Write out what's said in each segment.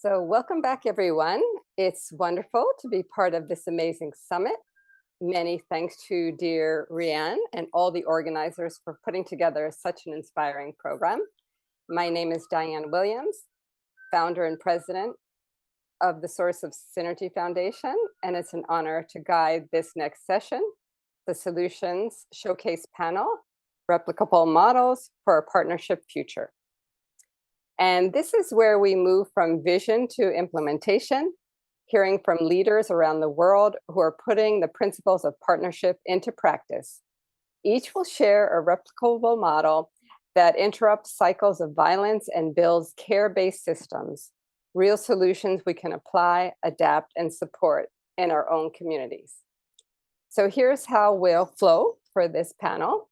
So, welcome back, everyone. It's wonderful to be part of this amazing summit. Many thanks to dear Riane and all the organizers for putting together such an inspiring program. My name is Diane Williams, founder and president of the Source of Synergy Foundation, and it's an honor to guide this next session, the Solutions Showcase Panel, Replicable Models for a Partnership Future. And this is where we move from vision to implementation, hearing from leaders around the world who are putting the principles of partnership into practice. Each will share a replicable model that interrupts cycles of violence and builds care-based systems, real solutions we can apply, adapt, and support in our own communities. So here's how we'll flow for this panel.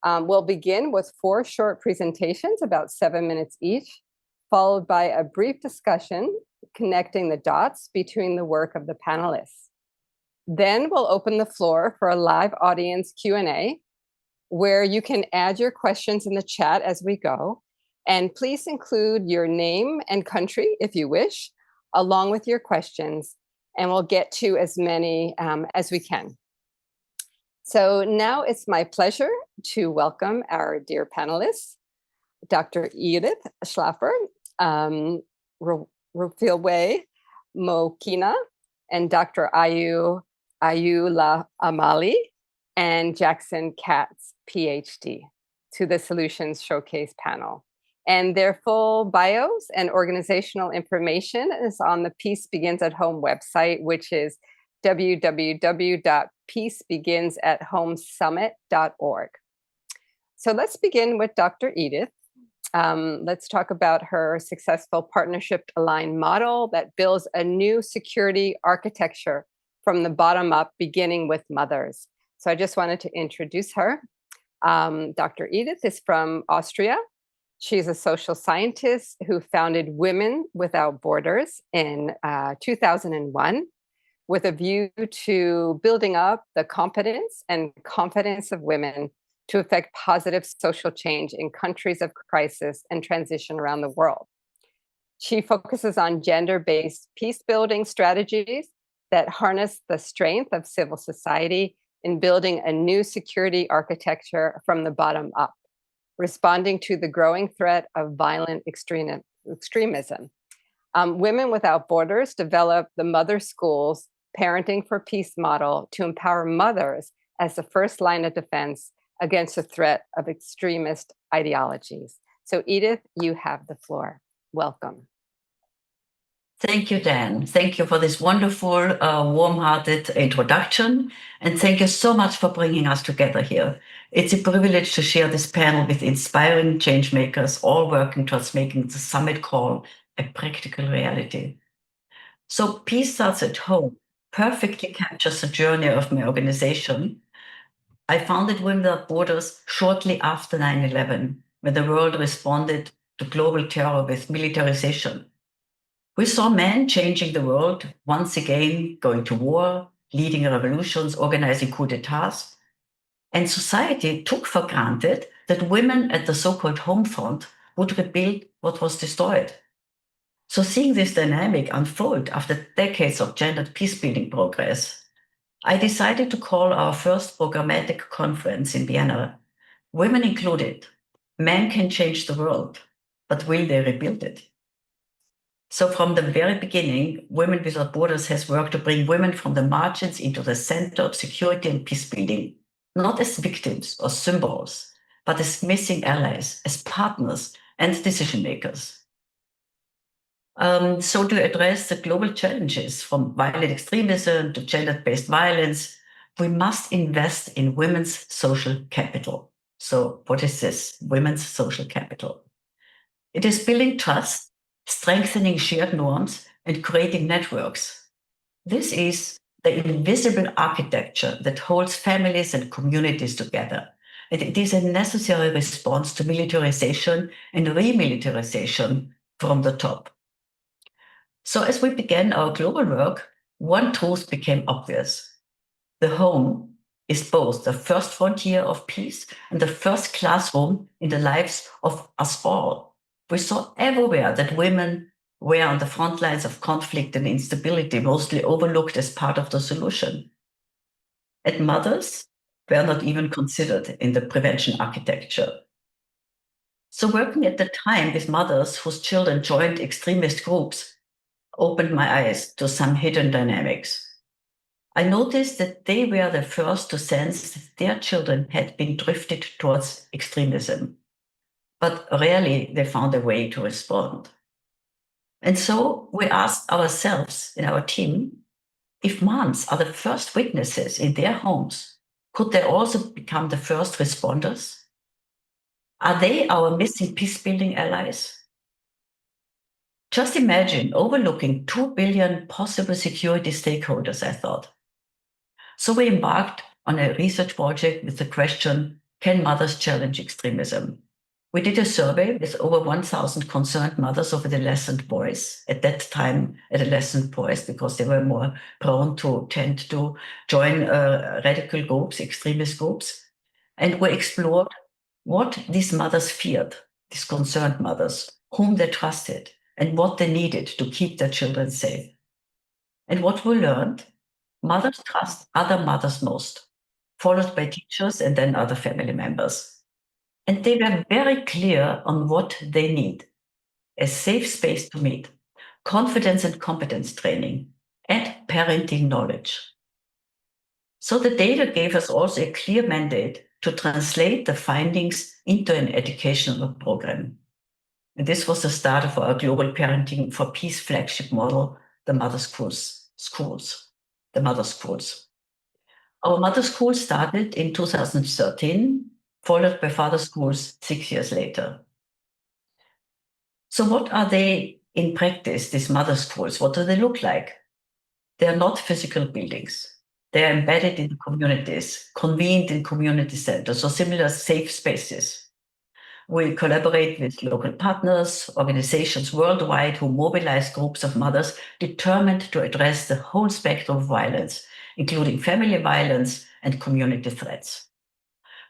We'll begin with 4 short presentations, about 7 minutes each, followed by a brief discussion connecting the dots between the work of the panelists. Then we'll open the floor for a live audience Q&A, where you can add your questions in the chat as we go. And please include your name and country, if you wish, along with your questions, and we'll get to as many as we can. So now it's my pleasure to welcome our dear panelists, Dr. Edith Schlaffer, Refilwe, Mokoena, and Dr. Ayoola-Amale, and Jackson Katz, PhD, to the Solutions Showcase panel. And their full bios and organizational information is on the Peace Begins at Home website, which is www.peacebeginsathomasummit.org. So let's begin with Dr. Edith. Let's talk about her successful partnership-aligned model that builds a new security architecture from the bottom up, beginning with mothers. So I just wanted to introduce her. Dr. Edith is from Austria. She's a social scientist who founded Women Without Borders in 2001 with a view to building up the competence and confidence of women to affect positive social change in countries of crisis and transition around the world. She focuses on gender-based peace-building strategies that harness the strength of civil society in building a new security architecture from the bottom up, responding to the growing threat of violent extremism. Women Without Borders developed the MotherSchools Parenting for Peace model to empower mothers as the first line of defense against the threat of extremist ideologies. So Edith, you have the floor. Welcome. Thank you, Dan. Thank you for this wonderful, warm-hearted introduction. And thank you so much for bringing us together here. It's a privilege to share this panel with inspiring change makers, all working towards making the summit call a practical reality. So Peace Starts at Home perfectly captures the journey of my organization. I founded Women Without Borders shortly after 9/11, when the world responded to global terror with militarization. We saw men changing the world, once again going to war, leading revolutions, organizing coups d'etats, and society took for granted that women at the so-called home front would rebuild what was destroyed. So seeing this dynamic unfold after decades of gendered peacebuilding progress, I decided to call our first programmatic conference in Vienna, Women Included. Men can change the world, but will they rebuild it? So from the very beginning, Women Without Borders has worked to bring women from the margins into the center of security and peacebuilding, not as victims or symbols, but as missing allies, as partners and decision makers. So to address the global challenges from violent extremism to gender-based violence, we must invest in women's social capital. So what is this, women's social capital? It is building trust, strengthening shared norms, and creating networks. This is the invisible architecture that holds families and communities together. And it is a necessary response to militarization and remilitarization from the top. So as we began our global work, one truth became obvious. The home is both the first frontier of peace and the first classroom in the lives of us all. We saw everywhere that women were on the front lines of conflict and instability, mostly overlooked as part of the solution. And mothers were not even considered in the prevention architecture. So working at the time with mothers whose children joined extremist groups opened my eyes to some hidden dynamics. I noticed that they were the first to sense that their children had been drifted towards extremism, but rarely they found a way to respond. And so we asked ourselves in our team, if moms are the first witnesses in their homes, could they also become the first responders? Are they our missing peace-building allies? Just imagine overlooking 2 billion possible security stakeholders, I thought. So we embarked on a research project with the question, can mothers challenge extremism? We did a survey with over 1,000 concerned mothers of adolescent boys, at that time adolescent boys, because they were more prone to tend to join radical groups, extremist groups. And we explored what these mothers feared, these concerned mothers, whom they trusted, and what they needed to keep their children safe. And what we learned, mothers trust other mothers most, followed by teachers and then other family members. And they were very clear on what they need: a safe space to meet, confidence and competence training, and parenting knowledge. So the data gave us also a clear mandate to translate the findings into an educational program. And this was the start of our global Parenting for Peace flagship model, the MotherSchools. Our MotherSchools started in 2013, followed by FatherSchools 6 years later. So what are they in practice, these MotherSchools? What do they look like? They are not physical buildings. They are embedded in the communities, convened in community centers or similar safe spaces. We collaborate with local partners, organizations worldwide who mobilize groups of mothers determined to address the whole spectrum of violence, including family violence and community threats.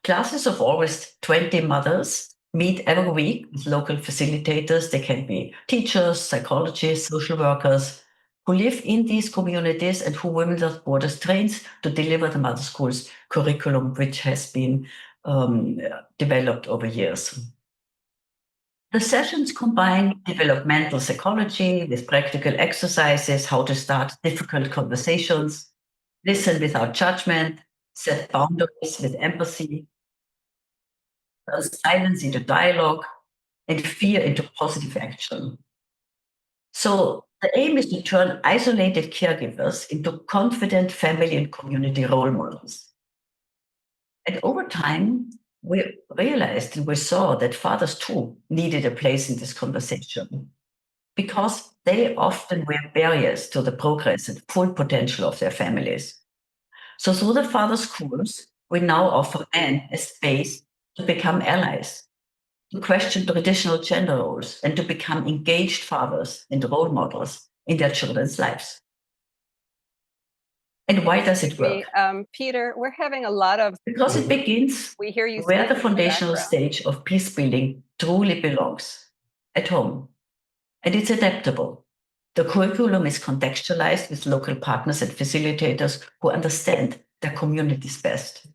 Classes of always 20 mothers meet every week with local facilitators. They can be teachers, psychologists, social workers who live in these communities and who Women Without Borders trains to deliver the MotherSchools curriculum, which has been developed over years. The sessions combine developmental psychology with practical exercises, how to start difficult conversations, listen without judgment, set boundaries with empathy, turn silence into dialogue, and fear into positive action. So the aim is to turn isolated caregivers into confident family and community role models. And over time, we realized and we saw that fathers too needed a place in this conversation because they often were barriers to the progress and full potential of their families. So through the FatherSchools, we now offer men a space to become allies, to question traditional gender roles, and to become engaged fathers and role models in their children's lives. And why does it work? Peter, we're having a lot of... Because it begins we hear you where the speaking in foundational background. stage of peace building truly belongs, at home. And it's adaptable. The curriculum is contextualized with local partners and facilitators who understand their communities best.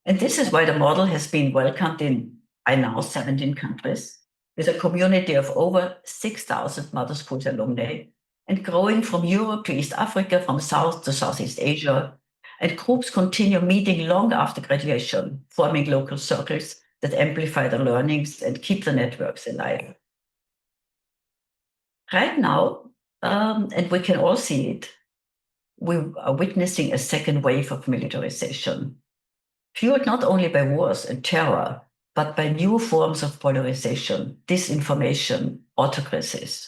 And this is why the model has been welcomed in, by now, 17 countries, with a community of over 6,000 MotherSchools alumni, and growing from Europe to East Africa, from South to Southeast Asia. And groups continue meeting long after graduation, forming local circles that amplify the learnings and keep the networks alive. Right now, and we can all see it, we are witnessing a second wave of militarization, fueled not only by wars and terror, but by new forms of polarization, disinformation, autocracies.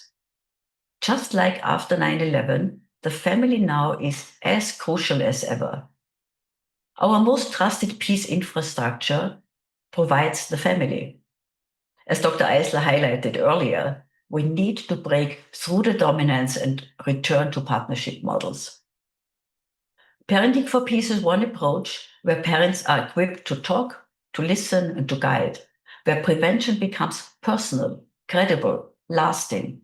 Just like after 9/11, the family now is as crucial as ever. Our most trusted peace infrastructure provides the family. As Dr. Eisler highlighted earlier, we need to break through the dominance and return to partnership models. Parenting for Peace is one approach where parents are equipped to talk, to listen, and to guide, where prevention becomes personal, credible, lasting.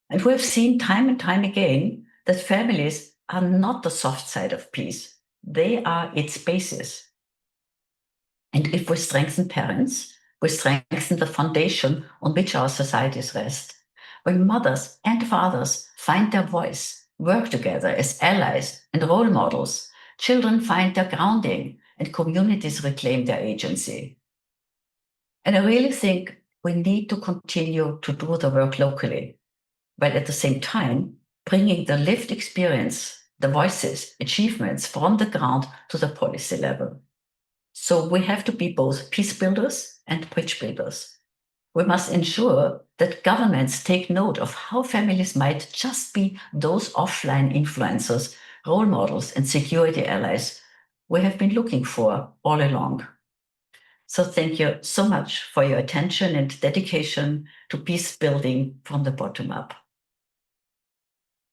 And we have seen time and time again that families are not the soft side of peace. They are its basis. And if we strengthen parents, we strengthen the foundation on which our societies rest. When mothers and fathers find their voice, work together as allies and role models, children find their grounding and communities reclaim their agency. And I really think we need to continue to do the work locally, but at the same time, bringing the lived experience, the voices, achievements from the ground to the policy level. So we have to be both peace builders and bridge builders. We must ensure that governments take note of how families might just be those offline influencers, role models, and security allies we have been looking for all along. So thank you so much for your attention and dedication to peace building from the bottom up.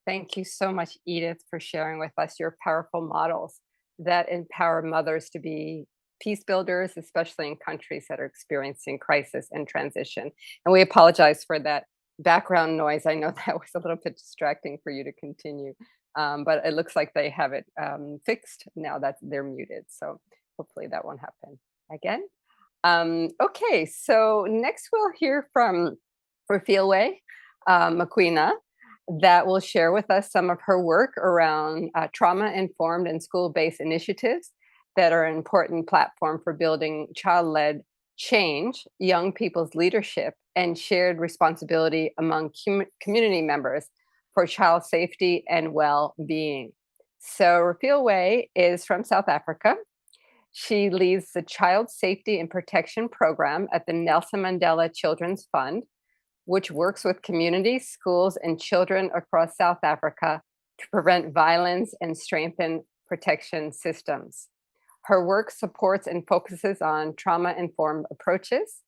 Thank you so much, Edith, for sharing with us your powerful models that empower mothers to be peace builders, especially in countries that are experiencing crisis and transition. And we apologize for that background noise. I know that was a little bit distracting for you to continue, but it looks like they have it fixed now that they're muted. So hopefully that won't happen again. Okay, so next we'll hear from Refilwe Mokoena, that will share with us some of her work around trauma-informed and school-based initiatives that are an important platform for building child-led change, young people's leadership, and shared responsibility among community members for child safety and well-being. So Refilwe is from South Africa. She leads the Child Safety and Protection Program at the Nelson Mandela Children's Fund, which works with communities, schools, and children across South Africa to prevent violence and strengthen protection systems. Her work supports and focuses on trauma-informed approaches,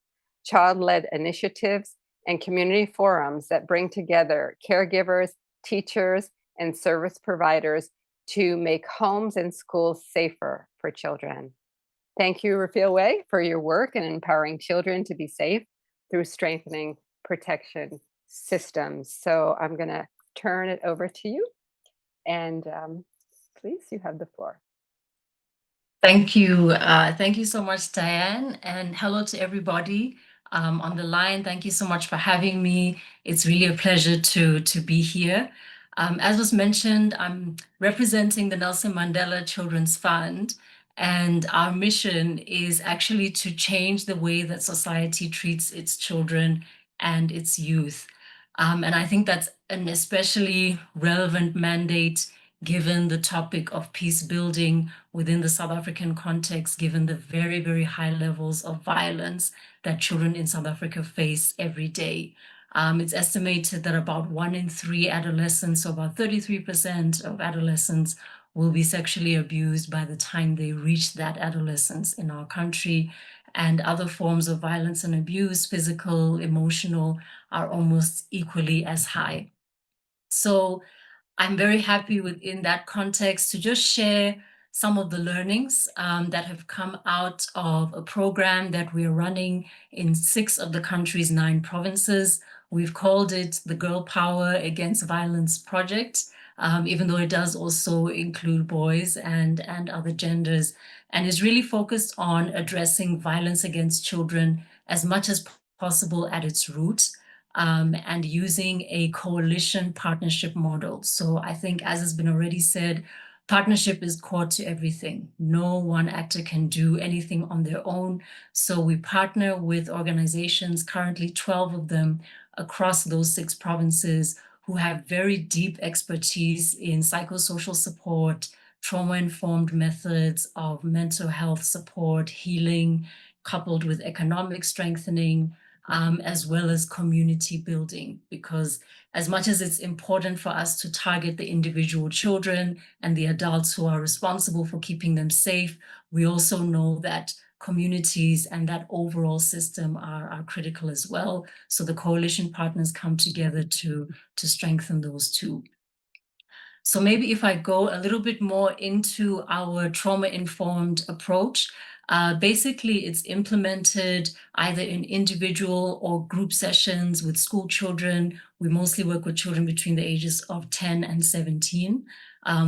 child-led initiatives, and community forums that bring together caregivers, teachers, and service providers to make homes and schools safer for children. Thank you, Refilwe, for your work in empowering children to be safe through strengthening protection systems. So I'm going to turn it over to you. And please, you have the floor. Thank you. Thank you so much, Diane. And hello to everybody on the line. Thank you so much for having me. It's really a pleasure to be here. As was mentioned, I'm representing the Nelson Mandela Children's Fund, and our mission is actually to change the way that society treats its children and its youth. And I think that's an especially relevant mandate given the topic of peace building within the South African context, given the very, very high levels of violence that children in South Africa face every day. It's estimated that about 1 in 3 adolescents, so about 33% of adolescents, will be sexually abused by the time they reach that adolescence in our country. And other forms of violence and abuse, physical, emotional, are almost equally as high. So I'm very happy within that context to just share some of the learnings that have come out of a program that we're running in 6 of the country's 9 provinces. We've called it the Girl Power Against Violence Project, even though it does also include boys and other genders, and is really focused on addressing violence against children as much as possible at its root. And using a coalition partnership model. So I think, as has been already said, partnership is core to everything. No one actor can do anything on their own. So we partner with organizations, currently 12 of them, across those 6 provinces, who have very deep expertise in psychosocial support, trauma-informed methods of mental health support, healing, coupled with economic strengthening, as well as community building, because as much as it's important for us to target the individual children and the adults who are responsible for keeping them safe, we also know that communities and that overall system are critical as well. So the coalition partners come together to strengthen those two. So maybe if I go a little bit more into our trauma-informed approach, Basically, it's implemented either in individual or group sessions with school children. We mostly work with children between the ages of 10 and 17.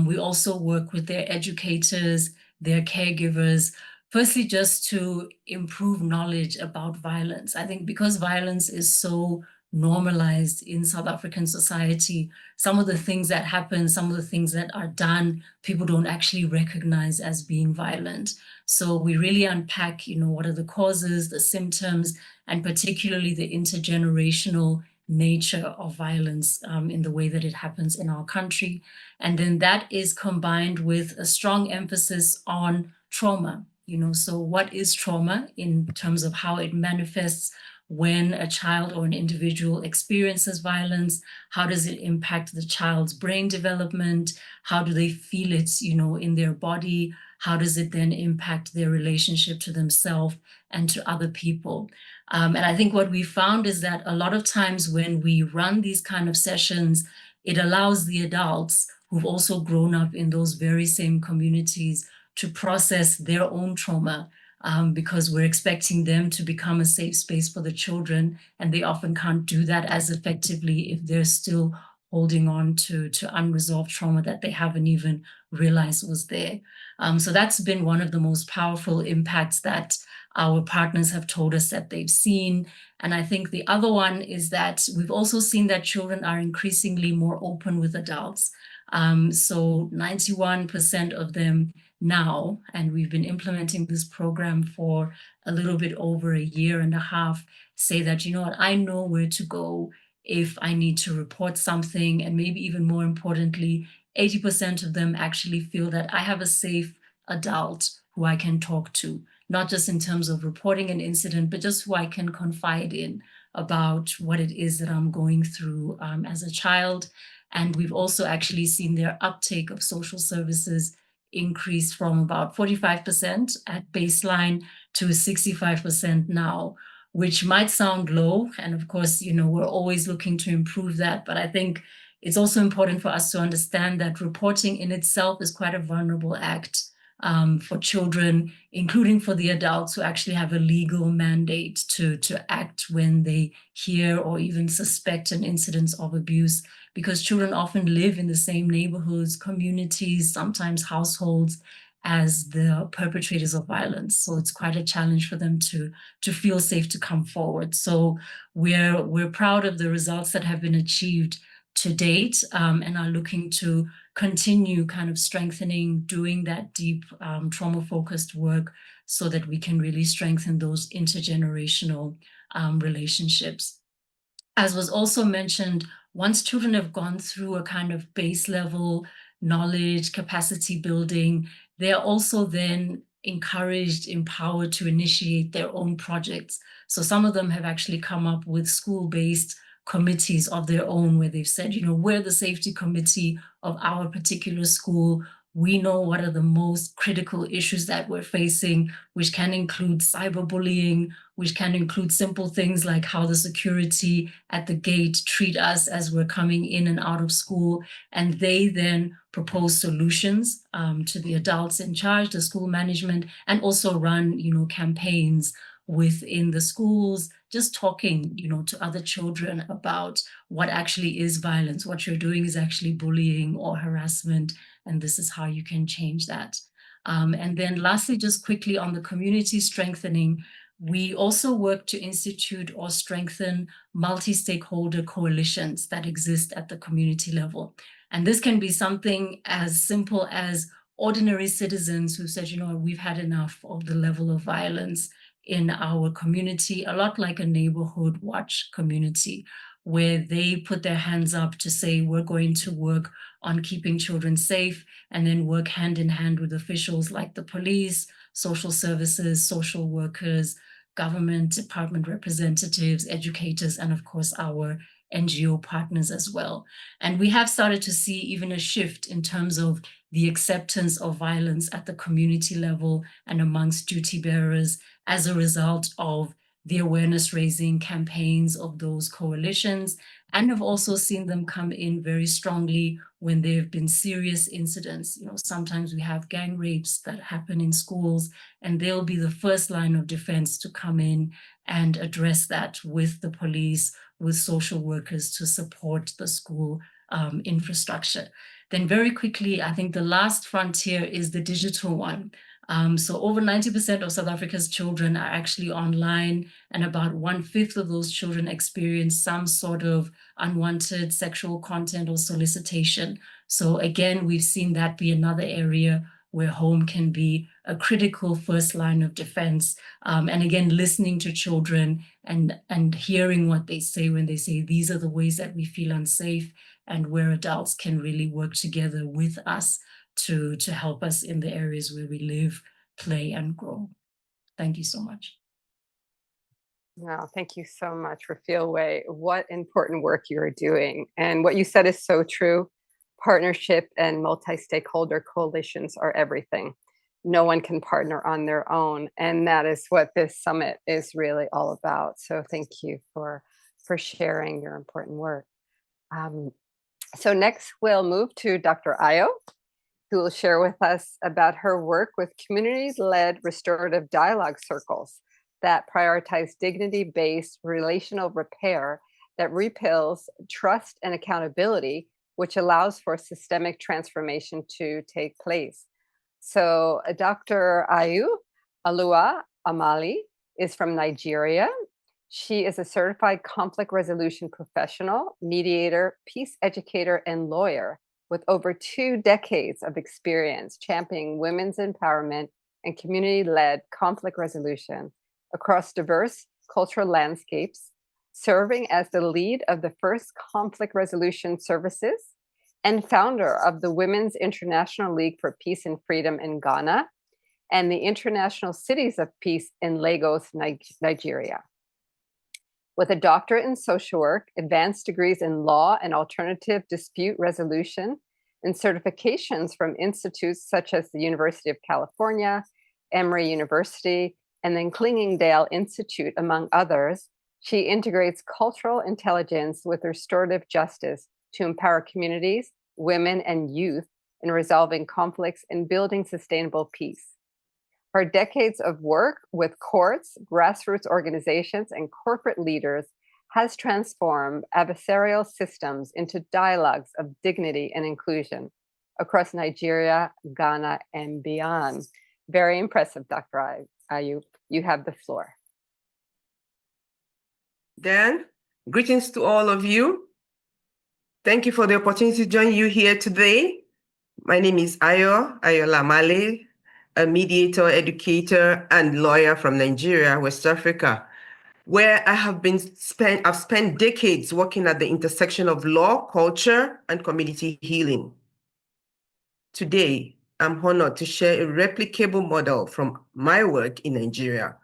We also work with their educators, their caregivers, firstly, just to improve knowledge about violence. I think because violence is so normalized in South African society, some of the things that happen, some of the things that are done, people don't actually recognize as being violent. So we really unpack, what are the causes, the symptoms, and particularly the intergenerational nature of violence in the way that it happens in our country. And then that is combined with a strong emphasis on trauma. So what is trauma in terms of how it manifests when a child or an individual experiences violence? How does it impact the child's brain development? How do they feel it, in their body? How does it then impact their relationship to themselves and to other people? And I think what we found is that a lot of times when we run these kind of sessions, it allows the adults who've also grown up in those very same communities to process their own trauma, because we're expecting them to become a safe space for the children, and they often can't do that as effectively if they're still holding on to unresolved trauma that they haven't even realized was there. So that's been one of the most powerful impacts that our partners have told us that they've seen. And I think the other one is that we've also seen that children are increasingly more open with adults. So 91% of them now, and we've been implementing this program for a little bit over 1.5 years, say that, I know where to go if I need to report something. And maybe even more importantly, 80% of them actually feel that I have a safe adult who I can talk to, not just in terms of reporting an incident, but just who I can confide in about what it is that I'm going through as a child. And we've also actually seen their uptake of social services increase from about 45% at baseline to 65% now, which might sound low. And of course, we're always looking to improve that. But I think it's also important for us to understand that reporting in itself is quite a vulnerable act for children, including for the adults who actually have a legal mandate to act when they hear or even suspect an incident of abuse, because children often live in the same neighborhoods, communities, sometimes households as the perpetrators of violence. So it's quite a challenge for them to feel safe to come forward. So we're proud of the results that have been achieved to date, and are looking to continue kind of strengthening, doing that deep trauma-focused work so that we can really strengthen those intergenerational relationships. As was also mentioned, once children have gone through a kind of base level knowledge, capacity building, they are also then encouraged, empowered to initiate their own projects. So some of them have actually come up with school-based committees of their own where they've said, we're the safety committee of our particular school. We know what are the most critical issues that we're facing, which can include cyberbullying, which can include simple things like how the security at the gate treat us as we're coming in and out of school. And they then propose solutions to the adults in charge, the school management, and also run, campaigns within the schools, just talking, to other children about what actually is violence, what you're doing is actually bullying or harassment, and this is how you can change that. And then lastly, just quickly on the community strengthening, we also work to institute or strengthen multi-stakeholder coalitions that exist at the community level. And this can be something as simple as ordinary citizens who said, we've had enough of the level of violence in our community, a lot like a neighborhood watch community, where they put their hands up to say, we're going to work on keeping children safe, and then work hand in hand with officials like the police, social services, social workers, government department representatives, educators, and of course our NGO partners as well. And we have started to see even a shift in terms of the acceptance of violence at the community level and amongst duty bearers as a result of the awareness raising campaigns of those coalitions, and have also seen them come in very strongly when there have been serious incidents. Sometimes we have gang rapes that happen in schools, and they'll be the first line of defense to come in and address that with the police, with social workers to support the school infrastructure. Then very quickly, I think the last frontier is the digital one. So over 90% of South Africa's children are actually online, and about 1/5 of those children experience some sort of unwanted sexual content or solicitation. So again, we've seen that be another area where home can be a critical first line of defense. And again, listening to children and hearing what they say when they say, these are the ways that we feel unsafe, and where adults can really work together with us to help us in the areas where we live, play, and grow. Thank you so much. Wow, thank you so much, Refilwe. What important work you are doing. And what you said is so true. Partnership and multi-stakeholder coalitions are everything. No one can partner on their own. And that is what this summit is really all about. So thank you for sharing your important work. So next we'll move to Dr. Ayo, who will share with us about her work with community-led restorative dialogue circles that prioritize dignity-based relational repair that rebuilds trust and accountability, which allows for systemic transformation to take place. So Dr. Ayoola-Amale is from Nigeria. She is a certified conflict resolution professional, mediator, peace educator, and lawyer with over 2 decades of experience championing women's empowerment and community-led conflict resolution across diverse cultural landscapes, serving as the lead of the first conflict resolution services and founder of the Women's International League for Peace and Freedom in Ghana and the International Cities of Peace in Lagos, Nigeria. With a doctorate in social work, advanced degrees in law and alternative dispute resolution, and certifications from institutes such as the University of California, Emory University, and then Klingingdale Institute, among others, she integrates cultural intelligence with restorative justice to empower communities, women, and youth in resolving conflicts and building sustainable peace. Her decades of work with courts, grassroots organizations, and corporate leaders has transformed adversarial systems into dialogues of dignity and inclusion across Nigeria, Ghana, and beyond. Very impressive, Dr. Ayu. You have the floor. Dan, greetings to all of you. Thank you for the opportunity to join you here today. My name is Ayoola-Amale, a mediator, educator, and lawyer from Nigeria, West Africa, where I've spent decades working at the intersection of law, culture, and community healing. Today, I'm honored to share a replicable model from my work in Nigeria,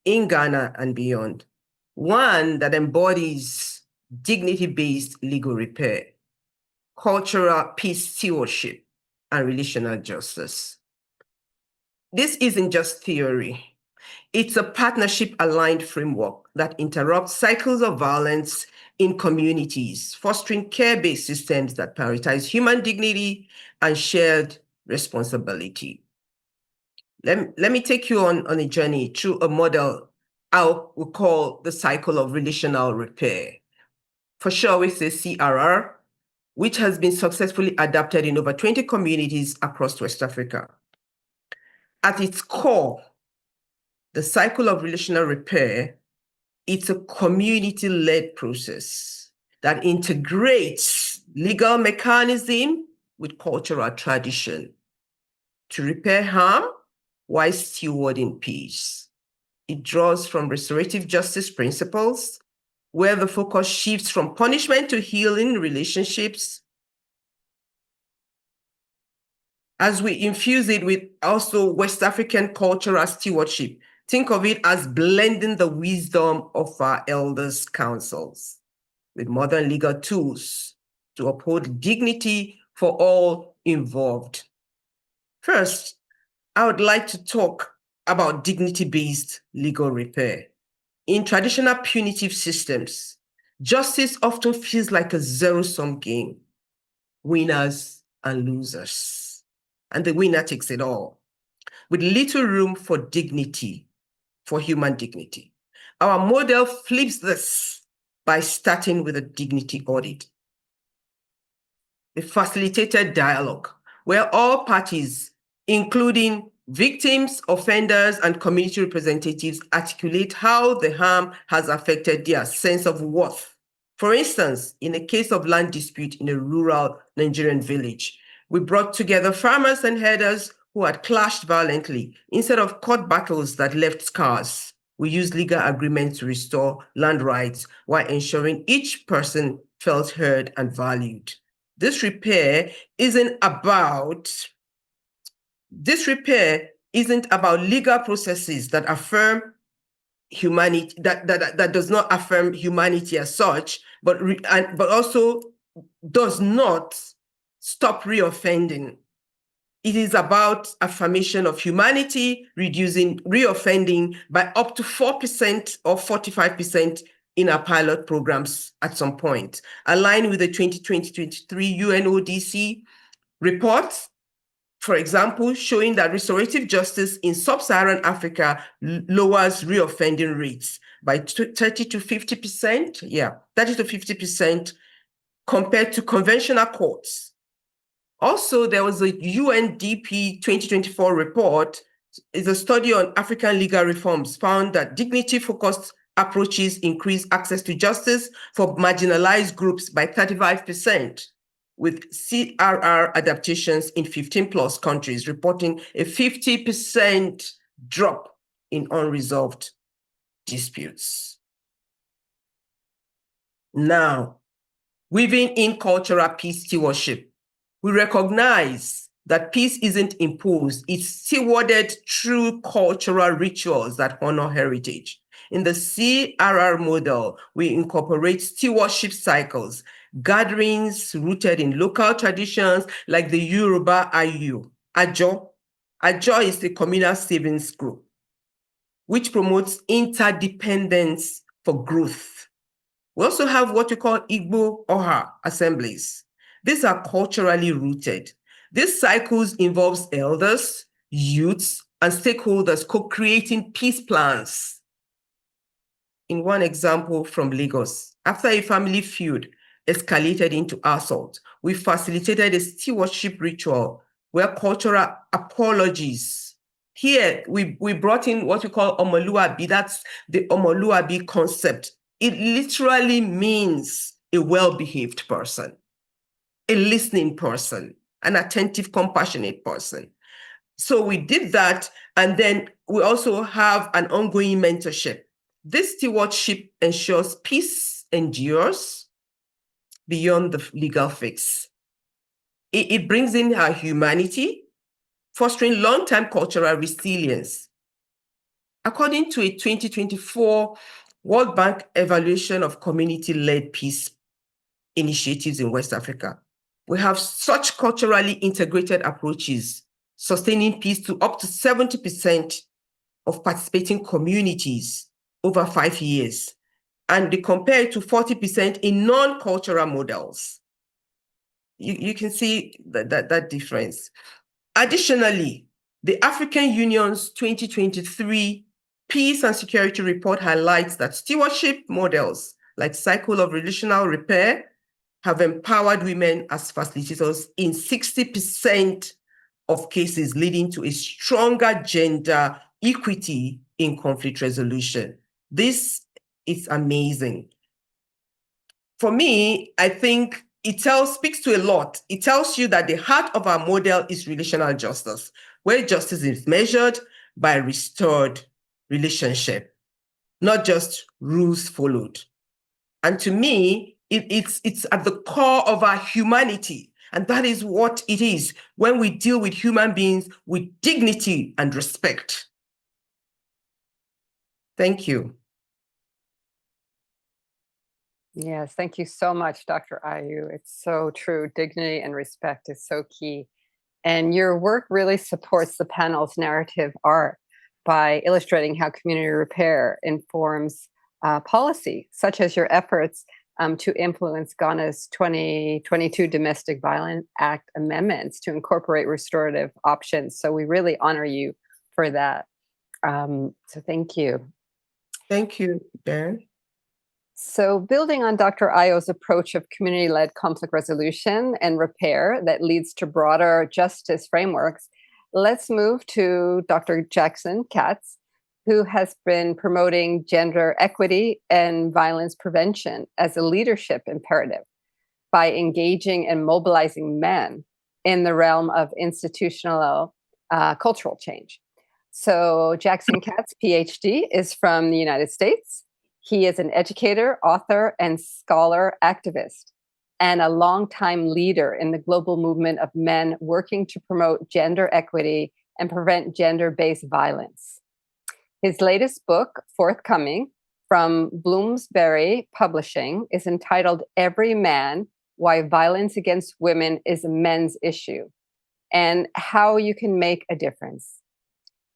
in Ghana, and beyond. One that embodies dignity-based legal repair, cultural peace stewardship, and relational justice. This isn't just theory. It's a partnership-aligned framework that interrupts cycles of violence in communities, fostering care-based systems that prioritize human dignity and shared responsibility. Let me take you on a journey through a model I will call the cycle of relational repair. For sure, we say CRR, which has been successfully adapted in over 20 communities across West Africa. At its core, the cycle of relational repair, it's a community-led process that integrates legal mechanism with cultural tradition to repair harm while stewarding peace. It draws from restorative justice principles, where the focus shifts from punishment to healing relationships, as we infuse it with also West African cultural stewardship. Think of it as blending the wisdom of our elders' councils with modern legal tools to uphold dignity for all involved. First, I would like to talk about dignity-based legal repair. In traditional punitive systems, justice often feels like a zero-sum game, winners and losers, and the winner takes it all, with little room for dignity, for human dignity. Our model flips this by starting with a dignity audit, a facilitated dialogue where all parties, including victims, offenders, and community representatives, articulate how the harm has affected their sense of worth. For instance, in a case of land dispute in a rural Nigerian village, we brought together farmers and herders who had clashed violently. Instead of court battles that left scars, we used legal agreements to restore land rights while ensuring each person felt heard and valued. This repair isn't about legal processes that affirm humanity, that does not affirm humanity as such, but also does not stop reoffending. It is about affirmation of humanity, reducing reoffending by up to 4% or 45% in our pilot programs at some point, aligned with the 2020-23 UNODC report, for example, showing that restorative justice in sub-Saharan Africa lowers reoffending rates by 30 to 50%, 30 to 50% compared to conventional courts. Also, there was a UNDP 2024 report, is a study on African legal reforms, found that dignity-focused approaches increase access to justice for marginalized groups by 35%, with CRR adaptations in 15+ countries, reporting a 50% drop in unresolved disputes. Now, weaving in cultural peace stewardship, we recognize that peace isn't imposed, it's stewarded through cultural rituals that honor heritage. In the CRR model, we incorporate stewardship cycles, gatherings rooted in local traditions like the Yoruba Ayo. Ajo. Ajo is the communal savings group, which promotes interdependence for growth. We also have what we call Igbo Oha assemblies. These are culturally rooted. These cycles involves elders, youths, and stakeholders co-creating peace plans. In one example from Lagos, after a family feud escalated into assault, we facilitated a stewardship ritual where cultural apologies. Here, we brought in what we call Omoluabi. That's the Omoluabi concept. It literally means a well-behaved person, a listening person, an attentive, compassionate person. So we did that, and then we also have an ongoing mentorship. This stewardship ensures peace endures beyond the legal fix. It brings in our humanity, fostering long-term cultural resilience. According to a 2024 World Bank evaluation of community-led peace initiatives in West Africa, we have such culturally integrated approaches, sustaining peace to up to 70% of participating communities over 5 years, and they compare it to 40% in non-cultural models. You can see that difference. Additionally, the African Union's 2023 Peace and Security Report highlights that stewardship models like Cycle of Relational Repair have empowered women as facilitators in 60% of cases, leading to a stronger gender equity in conflict resolution. This is amazing. For me, I think it speaks to a lot. It tells you that the heart of our model is relational justice, where justice is measured by restored relationship, not just rules followed. And to me, it's at the core of our humanity. And that is what it is when we deal with human beings with dignity and respect. Thank you. Yes, thank you so much, Dr. Ayu. It's so true. Dignity and respect is so key. And your work really supports the panel's narrative arc by illustrating how community repair informs policy, such as your efforts to influence Ghana's 2022 Domestic Violence Act amendments to incorporate restorative options. So we really honor you for that. So thank you. Thank you, Diane. So building on Dr. Ayo's approach of community-led conflict resolution and repair that leads to broader justice frameworks, let's move to Dr. Jackson Katz, who has been promoting gender equity and violence prevention as a leadership imperative by engaging and mobilizing men in the realm of institutional cultural change. So Jackson Katz, PhD, is from the United States. He is an educator, author, and scholar activist, and a longtime leader in the global movement of men working to promote gender equity and prevent gender-based violence. His latest book, forthcoming from Bloomsbury Publishing, is entitled Every Man: Why Violence Against Women is a Men's Issue, and How You Can Make a Difference.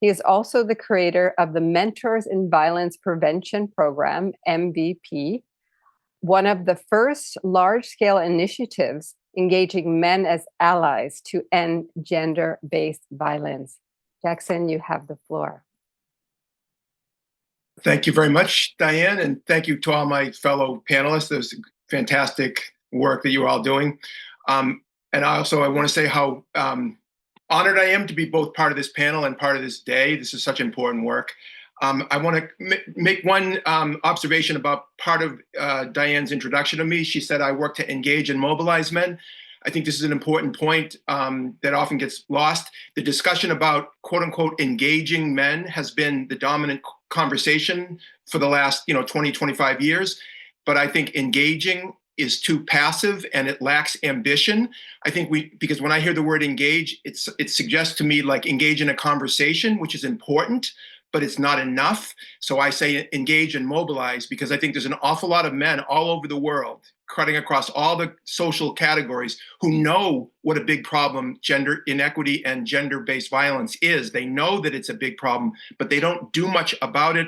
He is also the creator of the Mentors in Violence Prevention Program, MVP, one of the first large-scale initiatives engaging men as allies to end gender-based violence. Jackson, you have the floor. Thank you very much, Diane, and thank you to all my fellow panelists. There's fantastic work that you're all doing. And I want to say how honored I am to be both part of this panel and part of this day. This is such important work. I want to make one observation about part of Diane's introduction to me. She said I work to engage and mobilize men. I think this is an important point that often gets lost. The discussion about quote unquote engaging men has been the dominant conversation for the last 20, 25 years. But I think engaging is too passive and it lacks ambition. I think because when I hear the word engage, it suggests to me like engage in a conversation, which is important, but it's not enough. So I say engage and mobilize, because I think there's an awful lot of men all over the world, cutting across all the social categories, who know what a big problem gender inequity and gender-based violence is. They know that it's a big problem, but they don't do much about it.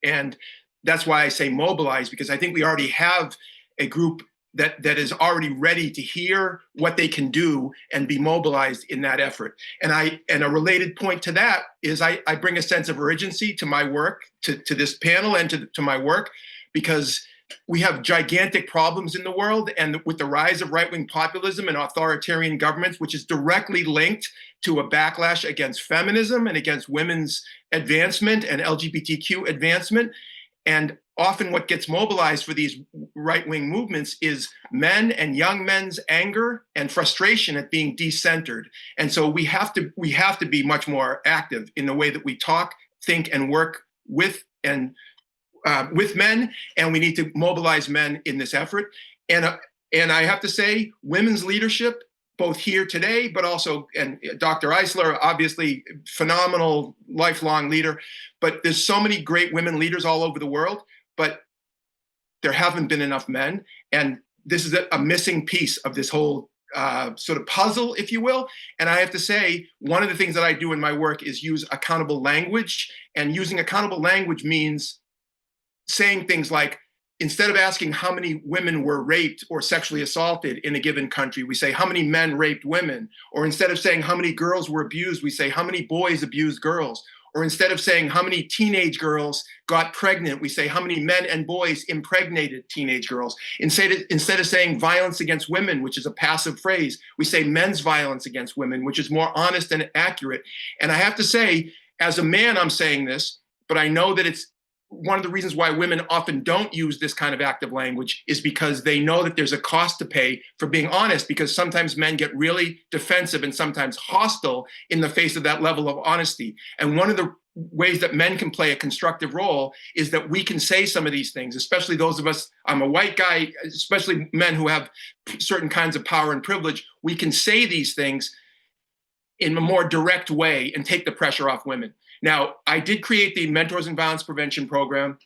And that's why I say mobilize, because I think we already have a group that is already ready to hear what they can do and be mobilized in that effort. And a related point to that is I bring a sense of urgency to my work, to this panel and to my work, because we have gigantic problems in the world, and with the rise of right-wing populism and authoritarian governments, which is directly linked to a backlash against feminism and against women's advancement and LGBTQ advancement. And often what gets mobilized for these right-wing movements is men and young men's anger and frustration at being decentered. And so we have to be much more active in the way that we talk, think, and work with men, and we need to mobilize men in this effort. And I have to say, women's leadership, both here today, but also, and Dr. Eisler, obviously phenomenal lifelong leader, but there's so many great women leaders all over the world, but there haven't been enough men. And this is a missing piece of this whole sort of puzzle, if you will. And I have to say, one of the things that I do in my work is use accountable language. And using accountable language means saying things like, instead of asking how many women were raped or sexually assaulted in a given country, we say how many men raped women. Or instead of saying how many girls were abused, we say how many boys abused girls. Or instead of saying how many teenage girls got pregnant, we say how many men and boys impregnated teenage girls. Instead of saying violence against women, which is a passive phrase, we say men's violence against women, which is more honest and accurate. And I have to say, as a man, I'm saying this, but I know that it's one of the reasons why women often don't use this kind of active language is because they know that there's a cost to pay for being honest, because sometimes men get really defensive and sometimes hostile in the face of that level of honesty. And one of the ways that men can play a constructive role is that we can say some of these things, especially those of us, I'm a white guy, especially men who have certain kinds of power and privilege, we can say these things in a more direct way and take the pressure off women. Now, I did create the Mentors in Violence Prevention Program.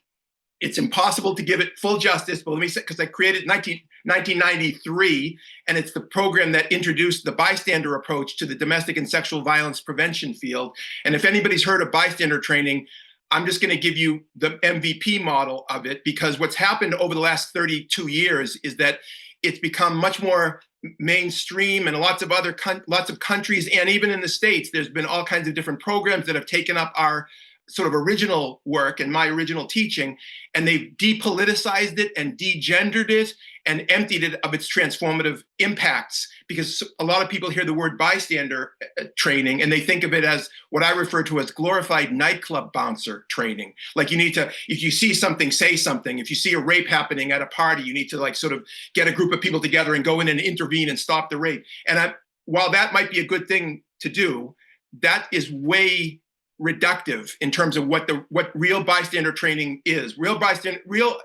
it's impossible to give it full justice, but let me say, because I created it in 1993, and it's the program that introduced the bystander approach to the domestic and sexual violence prevention field. And if anybody's heard of bystander training, I'm just going to give you the MVP model of it, because what's happened over the last 32 years is that it's become much more mainstream, and lots of countries, and even in the States, there's been all kinds of different programs that have taken up our sort of original work and my original teaching, and they've depoliticized it and degendered it and emptied it of its transformative impacts. Because a lot of people hear the word bystander training and they think of it as what I refer to as glorified nightclub bouncer training. Like, you need to, if you see something, say something. If you see a rape happening at a party, you need to like sort of get a group of people together and go in and intervene and stop the rape. And while that might be a good thing to do, that is way reductive in terms of what real bystander training is. Real,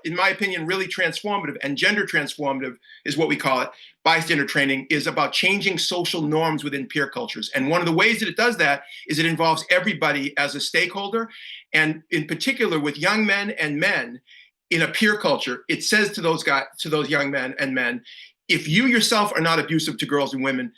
in my opinion, really transformative and gender transformative is what we call it. Bystander training is about changing social norms within peer cultures. And one of the ways that it does that is it involves everybody as a stakeholder. And in particular with young men and men in a peer culture, it says to those young men and men, if you yourself are not abusive to girls and women,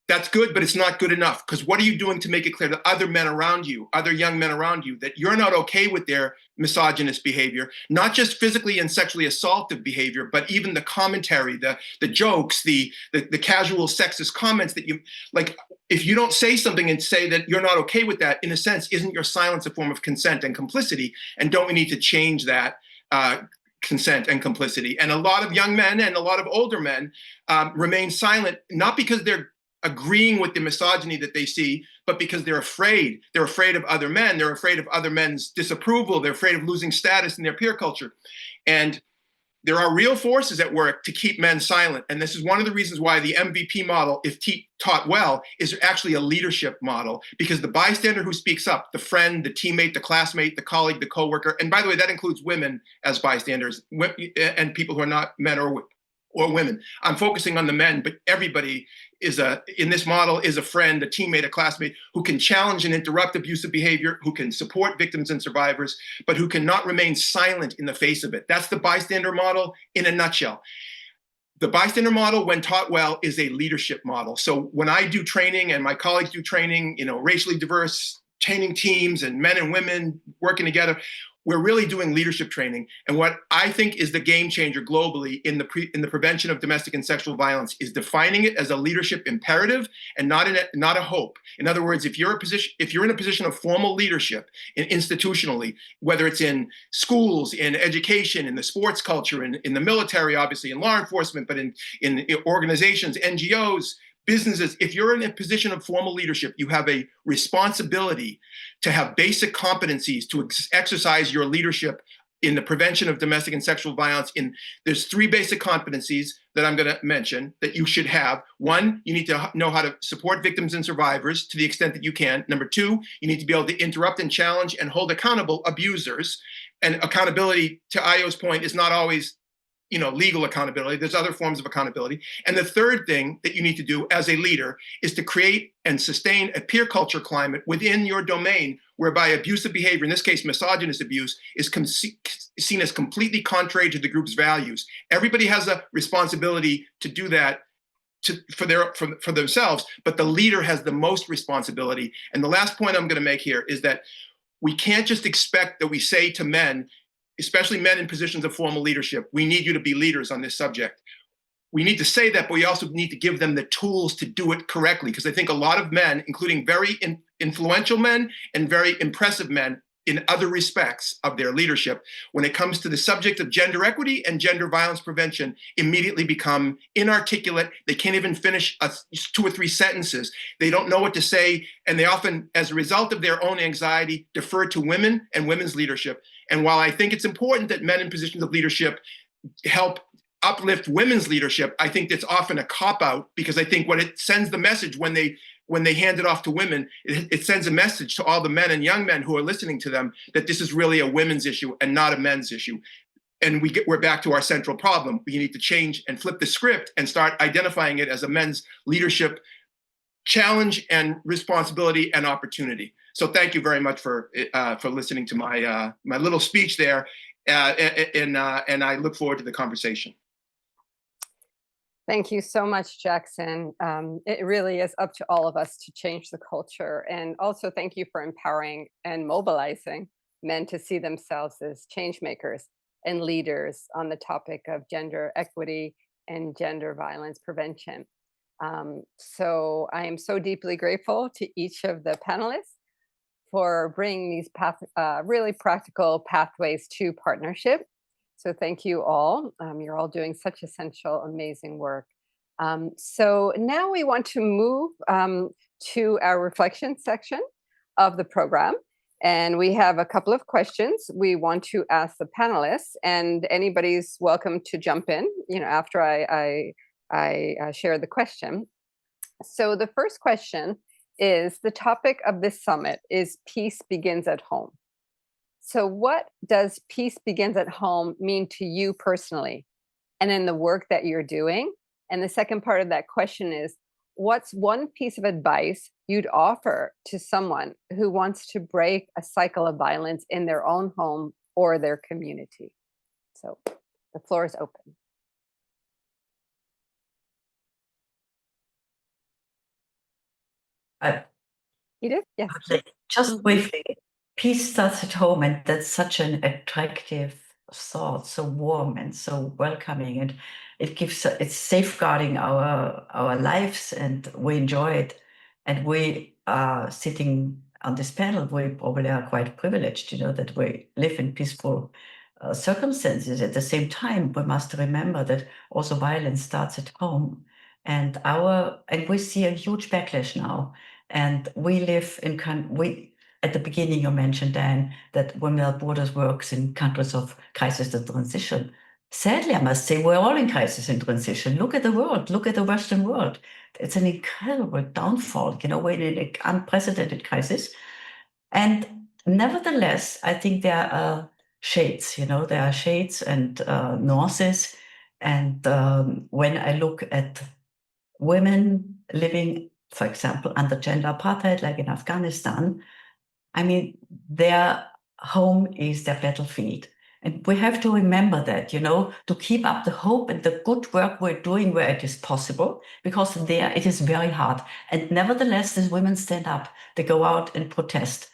that's good, but it's not good enough. Because what are you doing to make it clear to other men around you, other young men around you, that you're not okay with their misogynist behavior, not just physically and sexually assaultive behavior, but even the commentary, the jokes, the casual sexist comments that you, like, if you don't say something and say that you're not okay with that, in a sense, isn't your silence a form of consent and complicity? And don't we need to change that consent and complicity? And a lot of young men and a lot of older men remain silent, not because they're agreeing with the misogyny that they see, but because they're afraid. They're afraid of other men. They're afraid of other men's disapproval. They're afraid of losing status in their peer culture. And there are real forces at work to keep men silent. And this is one of the reasons why the MVP model, if taught well, is actually a leadership model, because the bystander who speaks up, the friend, the teammate, the classmate, the colleague, the coworker, and by the way, that includes women as bystanders and people who are not men or women. I'm focusing on the men, but everybody in this model is a friend, a teammate, a classmate who can challenge and interrupt abusive behavior, who can support victims and survivors, but who cannot remain silent in the face of it. That's the bystander model in a nutshell. The bystander model, when taught well, is a leadership model. So when I do training and my colleagues do training, racially diverse training teams and men and women working together, we're really doing leadership training. And what I think is the game changer globally in the prevention of domestic and sexual violence is defining it as a leadership imperative and not a hope. In other words, if you're in a position of formal leadership institutionally, whether it's in schools, in education, in the sports culture, in the military, obviously in law enforcement, but in organizations, NGOs, businesses, if you're in a position of formal leadership, you have a responsibility to have basic competencies to exercise your leadership in the prevention of domestic and sexual violence. There's 3 basic competencies that I'm going to mention that you should have. 1, you need to know how to support victims and survivors to the extent that you can. Number 2, you need to be able to interrupt and challenge and hold accountable abusers. And accountability, to Ayo's point, is not always legal accountability. There's other forms of accountability. And the third thing that you need to do as a leader is to create and sustain a peer culture climate within your domain whereby abusive behavior, in this case, misogynist abuse, is seen as completely contrary to the group's values. Everybody has a responsibility to do that for themselves, but the leader has the most responsibility. And the last point I'm going to make here is that we can't just expect that we say to men, especially men in positions of formal leadership, we need you to be leaders on this subject. We need to say that, but we also need to give them the tools to do it correctly. Because I think a lot of men, including very influential men and very impressive men in other respects of their leadership, when it comes to the subject of gender equity and gender violence prevention, immediately become inarticulate. They can't even finish 2 or 3 sentences. They don't know what to say. And they often, as a result of their own anxiety, defer to women and women's leadership. And while I think it's important that men in positions of leadership help uplift women's leadership, I think that's often a cop-out, because I think what it sends the message when they hand it off to women, it sends a message to all the men and young men who are listening to them that this is really a women's issue and not a men's issue. And we're back to our central problem. We need to change and flip the script and start identifying it as a men's leadership challenge and responsibility and opportunity. So thank you very much for listening to my little speech there. and I look forward to the conversation. Thank you so much, Jackson. It really is up to all of us to change the culture. And also thank you for empowering and mobilizing men to see themselves as change makers and leaders on the topic of gender equity and gender violence prevention. So I am so deeply grateful to each of the panelists for bringing these really practical pathways to partnership. So thank you all. You're all doing such essential, amazing work. So now we want to move to our reflection section of the program. And we have a couple of questions we want to ask the panelists, and anybody's welcome to jump in, after I share the question. So the first question is, the topic of this summit is Peace Begins at Home. So what does peace begins at home mean to you personally and in the work that you're doing? And the second part of that question is, what's one piece of advice you'd offer to someone who wants to break a cycle of violence in their own home or their community? So the floor is open. Edith? Yes. Just briefly, peace starts at home, and that's such an attractive thought, so warm and so welcoming, and it's safeguarding our lives, and we enjoy it. And we are sitting on this panel, we probably are quite privileged, that we live in peaceful circumstances. At the same time, we must remember that also violence starts at home, and we see a huge backlash now. And we live in at the beginning you mentioned, Diane, that Women Without Borders works in countries of crisis and transition. Sadly, I must say, we're all in crisis and transition. Look at the world, look at the Western world. It's an incredible downfall, we're in an unprecedented crisis. And nevertheless, I think there are shades, there are shades and nuances. And when I look at women living, for example, under gender apartheid, like in Afghanistan, their home is their battlefield. And we have to remember that, to keep up the hope and the good work we're doing where it is possible, because there it is very hard. And nevertheless, these women stand up, they go out and protest.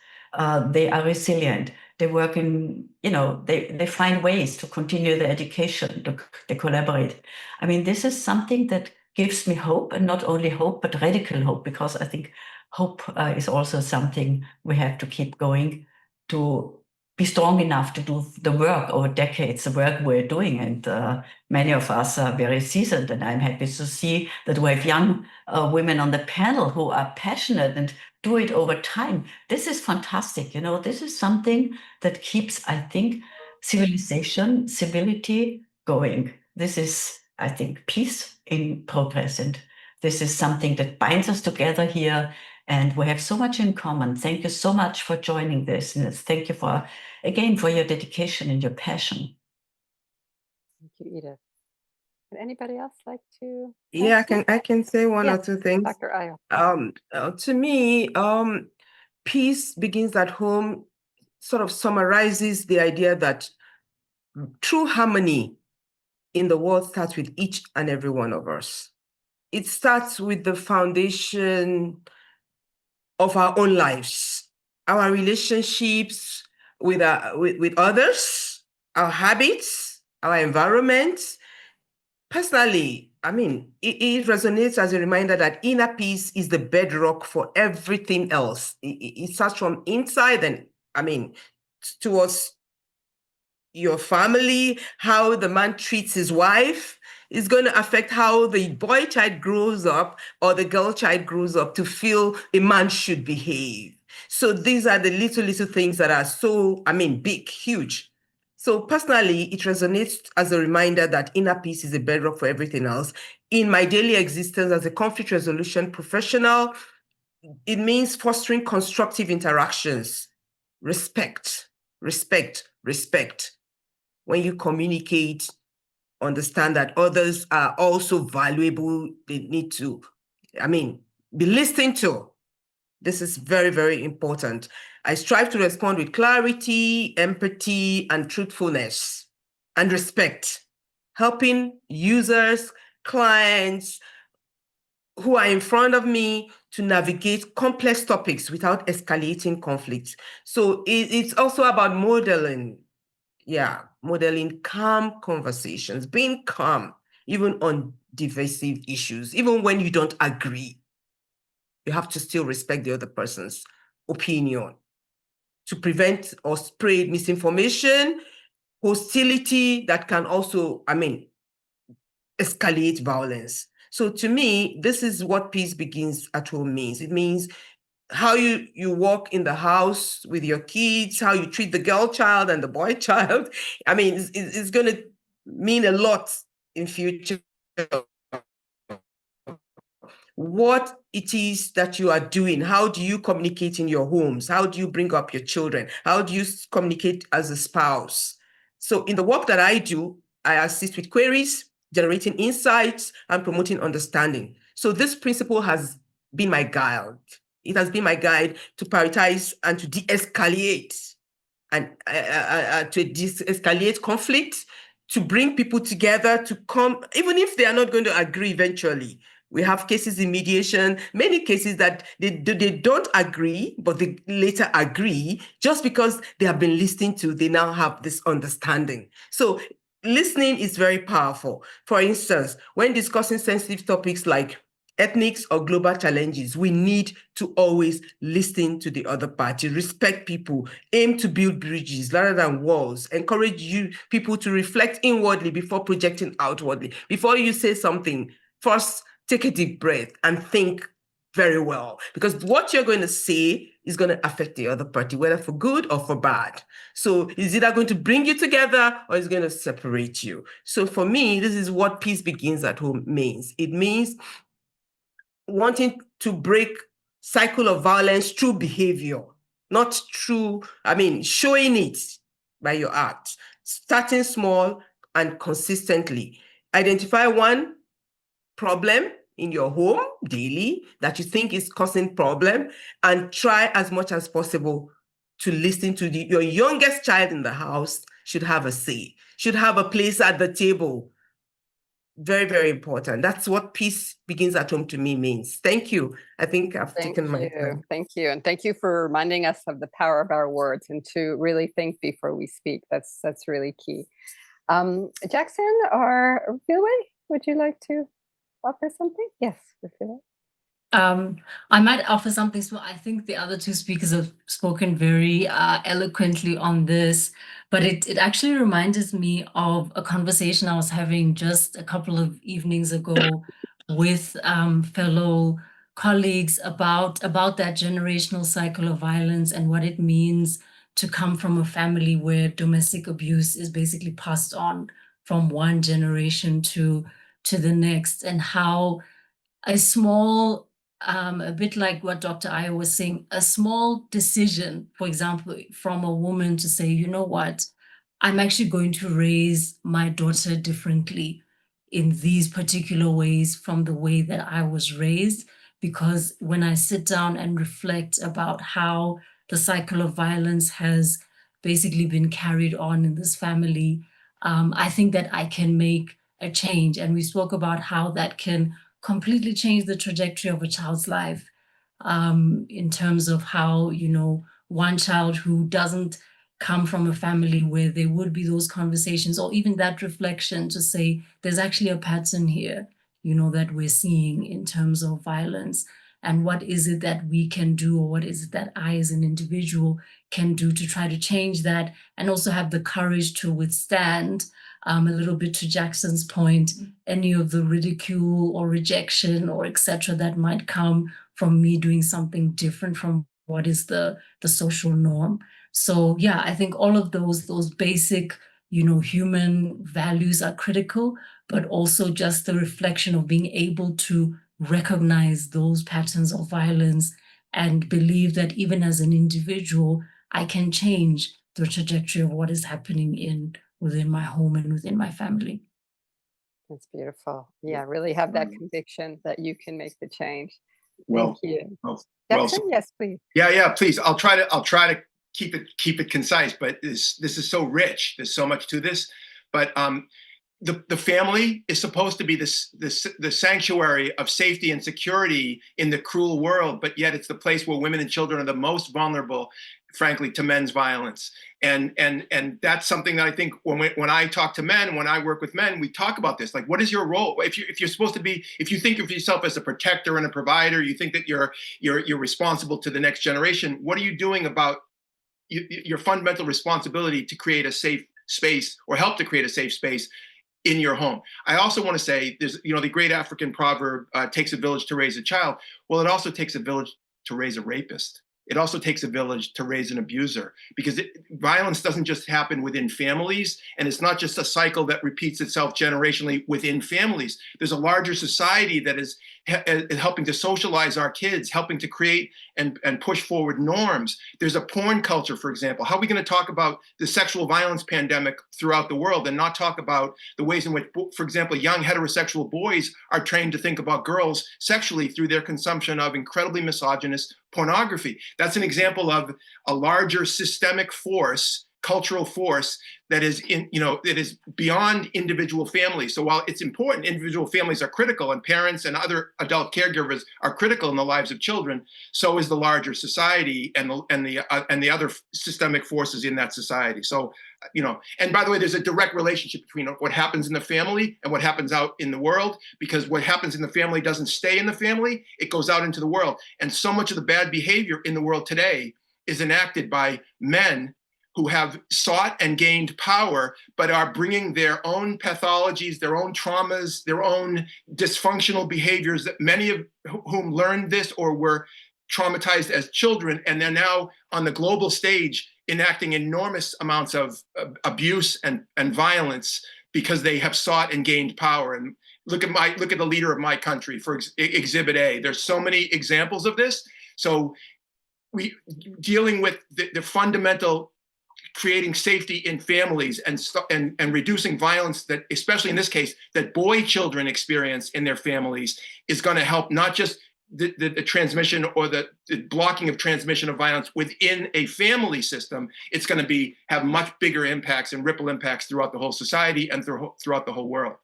They are resilient. They work in, they find ways to continue their education, they collaborate. This is something that gives me hope, and not only hope, but radical hope, because I think hope is also something we have to keep going, to be strong enough to do the work over decades, the work we're doing. And many of us are very seasoned, and I'm happy to see that we have young women on the panel who are passionate and do it over time. This is fantastic. This is something that keeps, I think, civility going. This is, I think, peace in progress. And this is something that binds us together here. And we have so much in common. Thank you so much for joining this. And thank you for your dedication and your passion. Thank you, Edith. Would anybody else like to? Yeah, I can say one or two things. Dr. Ayo. To me, peace begins at home sort of summarizes the idea that true harmony in the world starts with each and every one of us. It starts with the foundation of our own lives, our relationships with others, our habits, our environment. Personally, it resonates as a reminder that inner peace is the bedrock for everything else. It starts from inside, and towards your family, how the man treats his wife is going to affect how the boy child grows up or the girl child grows up to feel a man should behave. So these are the little things that are so, big, huge. So personally, it resonates as a reminder that inner peace is a bedrock for everything else. In my daily existence as a conflict resolution professional, it means fostering constructive interactions, respect. When you communicate, understand that others are also valuable, they need to, be listened to. This is very, very important. I strive to respond with clarity, empathy, and truthfulness, and respect, helping users, clients who are in front of me to navigate complex topics without escalating conflict. So it's also about modeling. Yeah, modeling calm conversations, being calm, even on divisive issues, even when you don't agree. You have to still respect the other person's opinion to prevent or spread misinformation, hostility that can also, escalate violence. So to me, this is what peace begins at home means. It means how you walk in the house with your kids, how you treat the girl child and the boy child. It's going to mean a lot in future. What it is that you are doing, how do you communicate in your homes, how do you bring up your children, how do you communicate as a spouse. So in the work that I do, I assist with queries, generating insights, and promoting understanding. So this principle has been my guide. It has been my guide to prioritize and to de-escalate and to de-escalate conflict, to bring people together, to come, even if they are not going to agree eventually. We have cases in mediation, many cases that they don't agree, but they later agree just because they have been listened to, they now have this understanding. So listening is very powerful. For instance, when discussing sensitive topics like ethnics or global challenges, we need to always listen to the other party, respect people, aim to build bridges rather than walls, encourage people to reflect inwardly before projecting outwardly. Before you say something, first take a deep breath and think very well, because what you're going to say is going to affect the other party, whether for good or for bad. So it's either going to bring you together or it's going to separate you. So for me, this is what peace begins at home means. It means wanting to break cycle of violence through behavior, not through, showing it by your act, starting small and consistently. Identify one problem in your home daily that you think is causing problem, and try as much as possible to listen to your youngest child in the house should have a say, should have a place at the table. Very, very important. That's what peace begins at home to me means. Thank you. I think I've taken my time. Thank you. And thank you for reminding us of the power of our words and to really think before we speak. That's really key. Jackson or Refilwe, would you like to offer something? Yes, Refilwe. I might offer something. So I think the other two speakers have spoken very eloquently on this, but it actually reminds me of a conversation I was having just a couple of evenings ago with fellow colleagues about that generational cycle of violence and what it means to come from a family where domestic abuse is basically passed on from one generation to the next, and how a small, a bit like what Dr. Ayo was saying, a small decision, for example, from a woman to say, you know what, I'm actually going to raise my daughter differently in these particular ways from the way that I was raised. Because when I sit down and reflect about how the cycle of violence has basically been carried on in this family, I think that I can make a change. And we spoke about how that can completely change the trajectory of a child's life, in terms of how, one child who doesn't come from a family where there would be those conversations or even that reflection to say, there's actually a pattern here, that we're seeing in terms of violence. And what is it that we can do, or what is it that I as an individual can do to try to change that, and also have the courage to withstand, a little bit to Jackson's point, any of the ridicule or rejection or etc. that might come from me doing something different from what is the social norm. So yeah, I think all of those basic, human values are critical, but also just the reflection of being able to recognize those patterns of violence and believe that even as an individual, I can change the trajectory of what is happening within my home and within my family. That's beautiful. Yeah, really have that conviction that you can make the change. Well, Thank you. well, Jackson, yes, please. yeah, please. I'll try to keep it concise, but this is so rich. There's so much to this. But the family is supposed to be the sanctuary of safety and security in the cruel world, but yet it's the place where women and children are the most vulnerable, frankly, to men's violence. And that's something that I think when I talk to men, when I work with men, we talk about this. Like, what is your role? If you're supposed to be, if you think of yourself as a protector and a provider, you think that you're responsible to the next generation. What are you doing about your fundamental responsibility to create a safe space or help to create a safe space in your home? I also want to say there's, the great African proverb, takes a village to raise a child. Well, it also takes a village to raise a rapist. It also takes a village to raise an abuser, because violence doesn't just happen within families, and it's not just a cycle that repeats itself generationally within families. There's a larger society that is helping to socialize our kids, helping to create and push forward norms. There's a porn culture, for example. How are we going to talk about the sexual violence pandemic throughout the world and not talk about the ways in which, for example, young heterosexual boys are trained to think about girls sexually through their consumption of incredibly misogynist pornography? That's an example of a larger systemic force, cultural force that is that is beyond individual families. So while it's important, individual families are critical, and parents and other adult caregivers are critical in the lives of children, so is the larger society and the other systemic forces in that society. So, and by the way, there's a direct relationship between what happens in the family and what happens out in the world, because what happens in the family doesn't stay in the family, it goes out into the world. And so much of the bad behavior in the world today is enacted by men who have sought and gained power, but are bringing their own pathologies, their own traumas, their own dysfunctional behaviors, that many of whom learned this or were traumatized as children, and they're now on the global stage enacting enormous amounts of abuse and violence because they have sought and gained power. And look at the leader of my country, for Exhibit A. There's so many examples of this. So we dealing with the fundamental creating safety in families and reducing violence, that, especially in this case, that boy children experience in their families, is going to help not just the transmission or the blocking of transmission of violence within a family system. It's going to have much bigger impacts and ripple impacts throughout the whole society and throughout the whole world.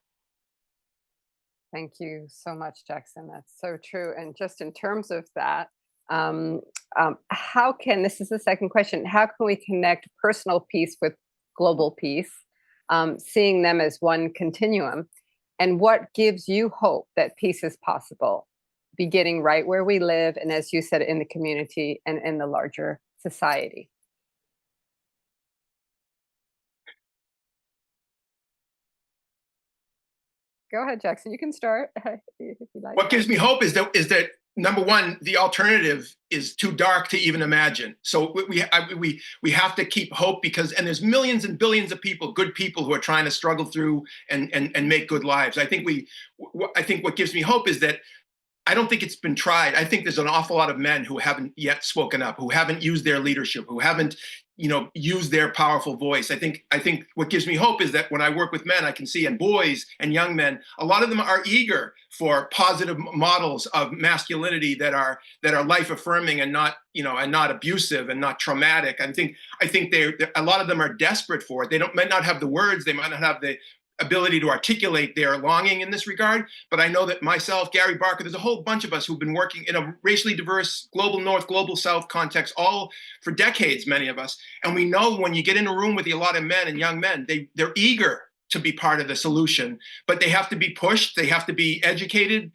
Thank you so much, Jackson. That's so true. And just in terms of that, this is the second question, how can we connect personal peace with global peace, seeing them as one continuum? And what gives you hope that peace is possible, beginning right where we live, and as you said, in the community and in the larger society? Go ahead, Jackson. You can start if you like. What gives me hope is that number one, the alternative is too dark to even imagine. So we have to keep hope, and there's millions and billions of people, good people, who are trying to struggle through and make good lives. I think what gives me hope is that I don't think it's been tried. I think there's an awful lot of men who haven't yet spoken up, who haven't used their leadership, who haven't used their powerful voice. I think what gives me hope is that when I work with men, I can see, and boys and young men, a lot of them are eager for positive models of masculinity that are life affirming and not abusive and not traumatic. I think a lot of them are desperate for it. They might not have the words, they might not have the ability to articulate their longing in this regard, but I know that myself, Gary Barker, there's a whole bunch of us who've been working in a racially diverse global north, global south context, all for decades, many of us. And we know when you get in a room with a lot of men and young men, they're eager to be part of the solution, but they have to be pushed, they have to be educated,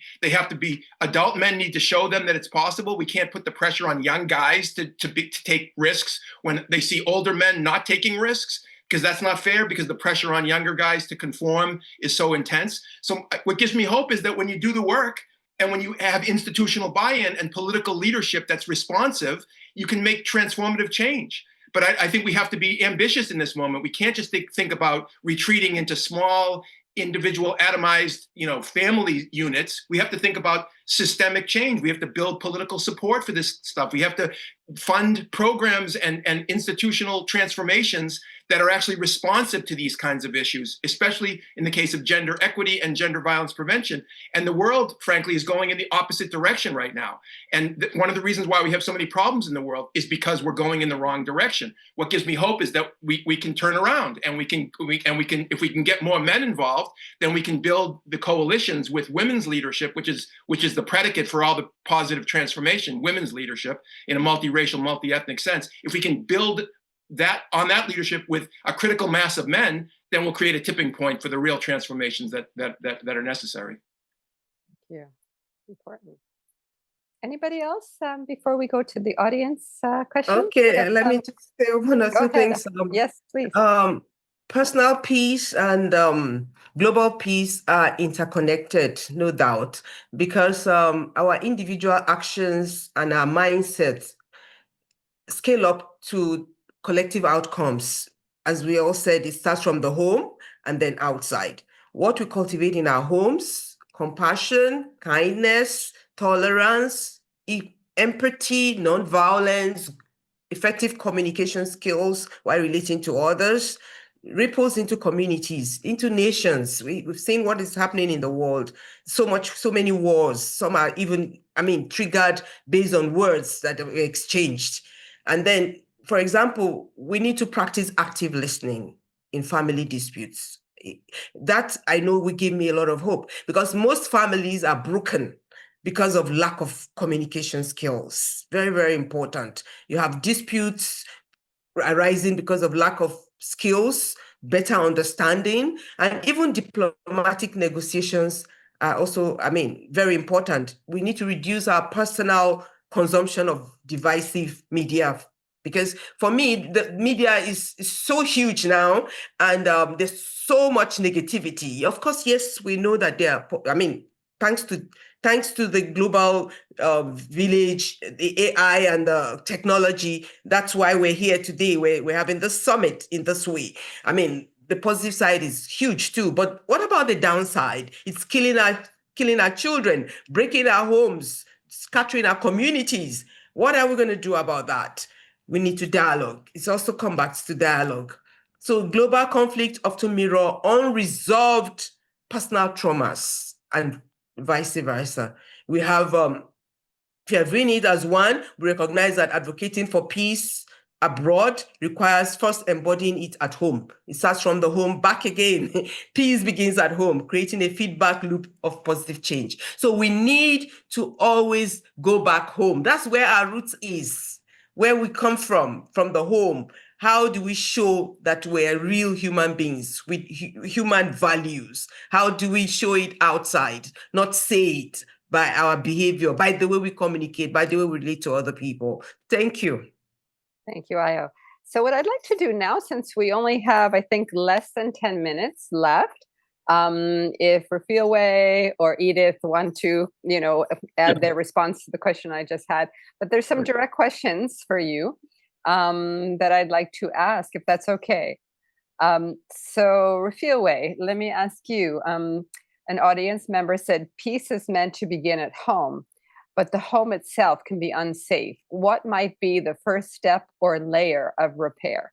adult men need to show them that it's possible. We can't put the pressure on young guys to take risks when they see older men not taking risks, because that's not fair, because the pressure on younger guys to conform is so intense. So what gives me hope is that when you do the work and when you have institutional buy-in and political leadership that's responsive, you can make transformative change. But I think we have to be ambitious in this moment. We can't just think about retreating into small, individual, atomized, family units. We have to think about systemic change. We have to build political support for this stuff. We have to fund programs and institutional transformations that are actually responsive to these kinds of issues, especially in the case of gender equity and gender violence prevention. And the world, frankly, is going in the opposite direction right now. And one of the reasons why we have so many problems in the world is because we're going in the wrong direction. What gives me hope is that we can turn around, and we can if we can get more men involved, then we can build the coalitions with women's leadership, which is the predicate for all the positive transformation, women's leadership in a multiracial, multi-ethnic sense. If we can build that on that leadership with a critical mass of men, then we'll create a tipping point for the real transformations that are necessary. Yeah, important. Anybody else before we go to the audience question? Okay, let me just say one or two things. Yes, please. Personal peace and global peace are interconnected, no doubt, because our individual actions and our mindsets scale up to collective outcomes. As we all said, it starts from the home and then outside. What we cultivate in our homes, compassion, kindness, tolerance, empathy, nonviolence, effective communication skills while relating to others, ripples into communities, into nations. We've seen what is happening in the world. So many wars. Some are even, triggered based on words that are exchanged. And then, for example, we need to practice active listening in family disputes. That I know will give me a lot of hope, because most families are broken because of lack of communication skills. Very, very important. You have disputes arising because of lack of skills, better understanding, and even diplomatic negotiations are also, very important. We need to reduce our personal consumption of divisive media, because for me, the media is so huge now, and there's so much negativity. Of course, yes, we know that there are, thanks to the global village, the AI and the technology, that's why we're here today. We're having this summit in this way. The positive side is huge too, but what about the downside? It's killing our children, breaking our homes, scattering our communities. What are we going to do about that? We need to dialogue. It also comes back to dialogue. So global conflict often mirror unresolved personal traumas and vice versa. We have Pierre it as one. We recognize that advocating for peace abroad requires first embodying it at home. It starts from the home back again. Peace begins at home, creating a feedback loop of positive change. So we need to always go back home. That's where our roots is, where we come from the home. How do we show that we're real human beings with human values? How do we show it outside, not say it by our behavior, by the way we communicate, by the way we relate to other people? Thank you. Thank you, Ayo. So what I'd like to do now, since we only have, I think, less than 10 minutes left, if Refilwe or Edith want to, add their response to the question I just had, but there's some direct questions for you that I'd like to ask, if that's okay. So Refilwe, let me ask you, an audience member said, peace is meant to begin at home, but the home itself can be unsafe. What might be the first step or layer of repair?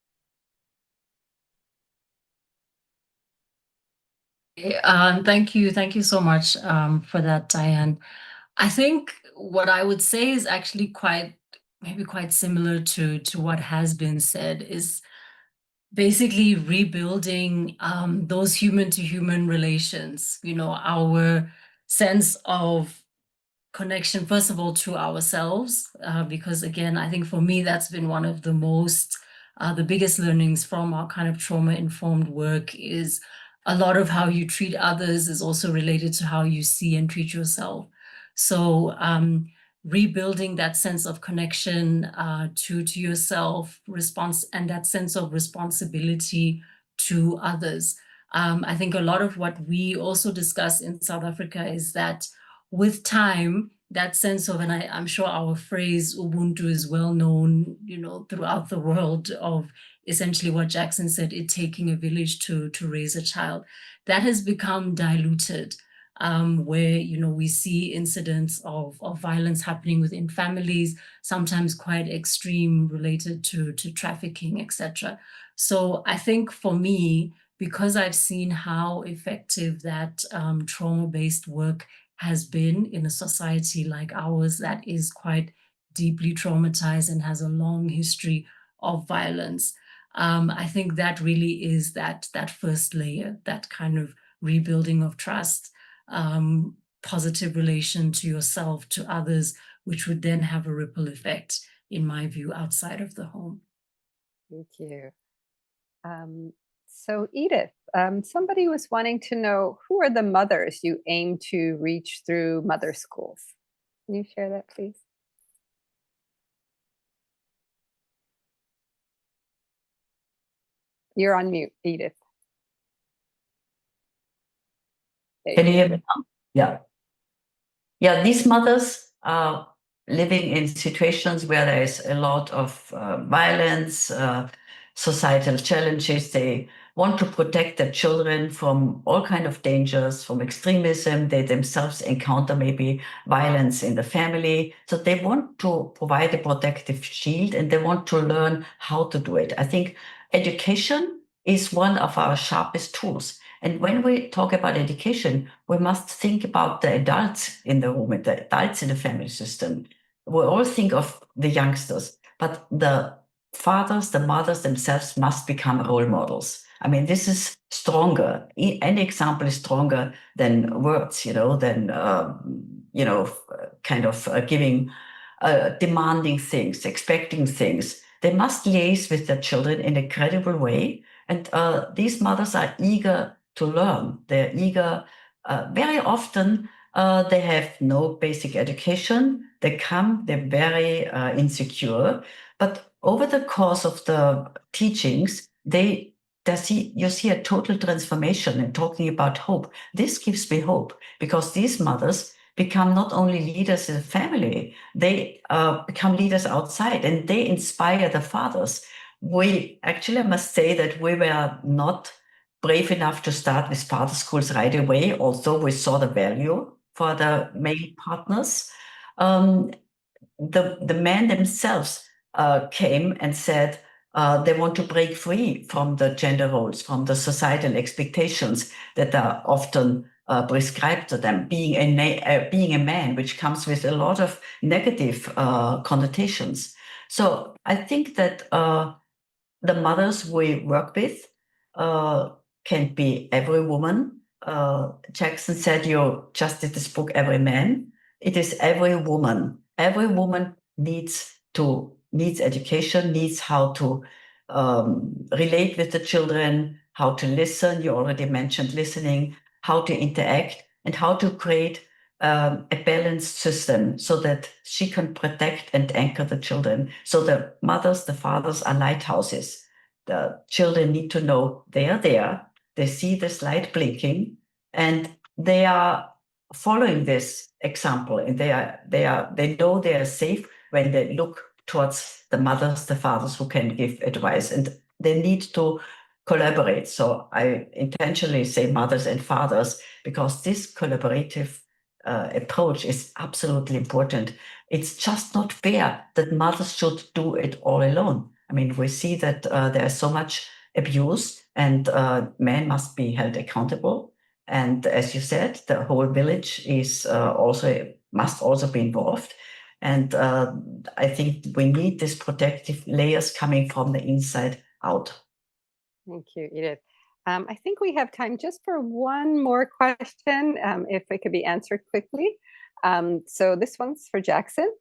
Thank you so much for that, Diane. I think what I would say is actually quite similar to what has been said, is basically rebuilding those human-to-human relations, our sense of connection, first of all, to ourselves, because again, I think for me, that's been one of the biggest learnings from our kind of trauma-informed work, is a lot of how you treat others is also related to how you see and treat yourself. So rebuilding that sense of connection to yourself, and that sense of responsibility to others. I think a lot of what we also discuss in South Africa is that with time, that sense of, and I'm sure our phrase Ubuntu is well known, throughout the world, of essentially what Jackson said, it taking a village to raise a child, that has become diluted. where, we see incidents of violence happening within families, sometimes quite extreme, related to trafficking, etc. So I think for me, because I've seen how effective that trauma-based work has been in a society like ours that is quite deeply traumatized and has a long history of violence, I think that really is that first layer, that kind of rebuilding of trust, positive relation to yourself, to others, which would then have a ripple effect, in my view, outside of the home. Thank you. So Edith, somebody was wanting to know, who are the mothers you aim to reach through MotherSchools? Can you share that, please? You're on mute, Edith. Can you hear me now? Yeah. Yeah, these mothers are living in situations where there is a lot of violence, societal challenges. They want to protect their children from all kinds of dangers, from extremism. They themselves encounter maybe violence in the family. So they want to provide a protective shield, and they want to learn how to do it. I think education is one of our sharpest tools. And when we talk about education, we must think about the adults in the room, the adults in the family system. We all think of the youngsters, but the fathers, the mothers themselves must become role models. I mean, this is stronger. Any example is stronger than words, than, giving, demanding things, expecting things. They must liaise with their children in a credible way. And these mothers are eager to learn. They're eager. Very often, they have no basic education. They're very insecure. But over the course of the teachings, you see a total transformation in talking about hope. This gives me hope, because these mothers become not only leaders in the family, they become leaders outside, and they inspire the fathers. I must say that we were not brave enough to start with father schools right away, although we saw the value for the male partners. The men themselves came and said they want to break free from the gender roles, from the societal expectations that are often prescribed to them. Being a man, which comes with a lot of negative connotations. So I think that the mothers we work with can be every woman. Jackson said you just did this book, Every Man. It is every woman. Every woman needs education, needs how to relate with the children, how to listen. You already mentioned listening, how to interact, and how to create a balanced system so that she can protect and anchor the children. So the mothers, the fathers are lighthouses. The children need to know they are there. They see this light blinking, and they are following this example. And they know they are safe when they look towards the mothers, the fathers who can give advice, and they need to collaborate. So I intentionally say mothers and fathers, because this collaborative approach is absolutely important. It's just not fair that mothers should do it all alone. I mean, we see that there's so much abuse, and men must be held accountable. And as you said, the whole village must also be involved. And I think we need these protective layers coming from the inside out. Thank you, Edith. I think we have time just for one more question, if it could be answered quickly. So this one's for Jackson.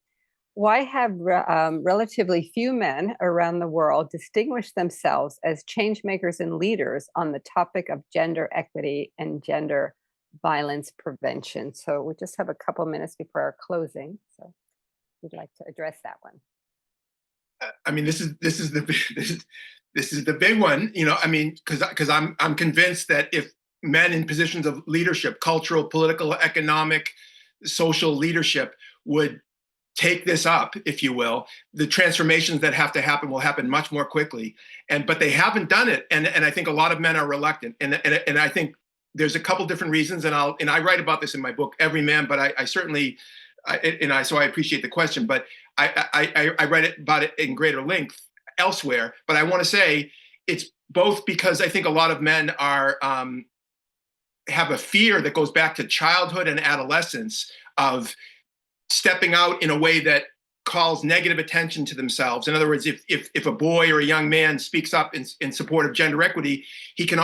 Why have relatively few men around the world distinguished themselves as change makers and leaders on the topic of gender equity and gender violence prevention? So we just have a couple minutes before our closing. So we'd like to address that one. I mean, this is the big one, I mean, because I'm convinced that if men in positions of leadership, cultural, political, economic, social leadership would take this up, if you will, the transformations that have to happen will happen much more quickly. But they haven't done it. And I think a lot of men are reluctant. And I think there's a couple different reasons, and I write about this in my book, Every Man, but I certainly, so I appreciate the question, but I read about it in greater length elsewhere. But I want to say it's both because I think a lot of men are have a fear that goes back to childhood and adolescence of stepping out in a way that calls negative attention to themselves. In other words, if a boy or a young man speaks up in support of gender equity,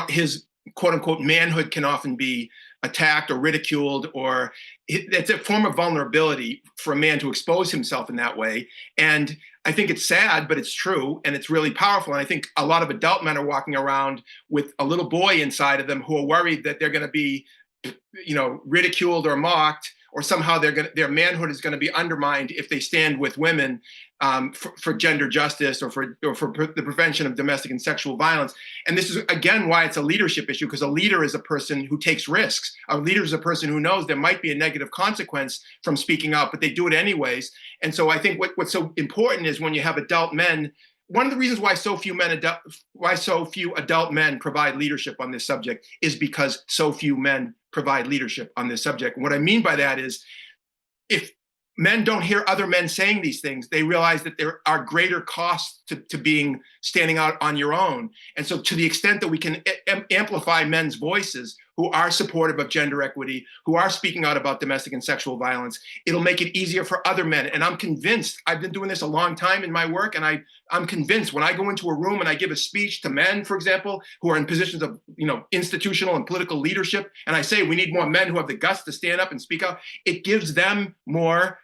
his quote unquote manhood can often be attacked or ridiculed, or it's a form of vulnerability for a man to expose himself in that way. And I think it's sad, but it's true, and it's really powerful. And I think a lot of adult men are walking around with a little boy inside of them who are worried that they're going to be, ridiculed or mocked, or somehow their manhood is going to be undermined if they stand with women for gender justice or for the prevention of domestic and sexual violence. And this is, again, why it's a leadership issue, because a leader is a person who takes risks. A leader is a person who knows there might be a negative consequence from speaking out, but they do it anyways. And so I think what's so important is when you have adult men, one of the reasons why so few adult men provide leadership on this subject is because so few men provide leadership on this subject. And what I mean by that is, if men don't hear other men saying these things, they realize that there are greater costs to standing out on your own. And so to the extent that we can amplify men's voices who are supportive of gender equity, who are speaking out about domestic and sexual violence, it'll make it easier for other men. And I'm convinced, I've been doing this a long time in my work, and I'm convinced when I go into a room and I give a speech to men, for example, who are in positions of institutional and political leadership, and I say we need more men who have the guts to stand up and speak out, it gives them more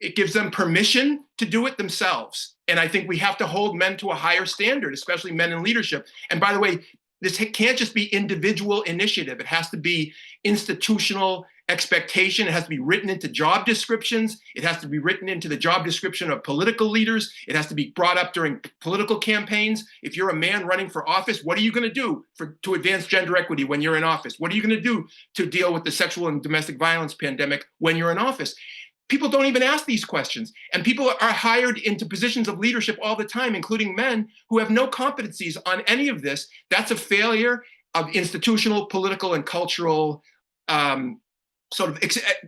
it gives them permission to do it themselves. And I think we have to hold men to a higher standard, especially men in leadership. And by the way, this can't just be individual initiative. It has to be institutional expectation. It has to be written into job descriptions. It has to be written into the job description of political leaders. It has to be brought up during political campaigns. If you're a man running for office, what are you going to do to advance gender equity when you're in office? What are you going to do to deal with the sexual and domestic violence pandemic when you're in office? People don't even ask these questions. And people are hired into positions of leadership all the time, including men who have no competencies on any of this. That's a failure of institutional, political, and cultural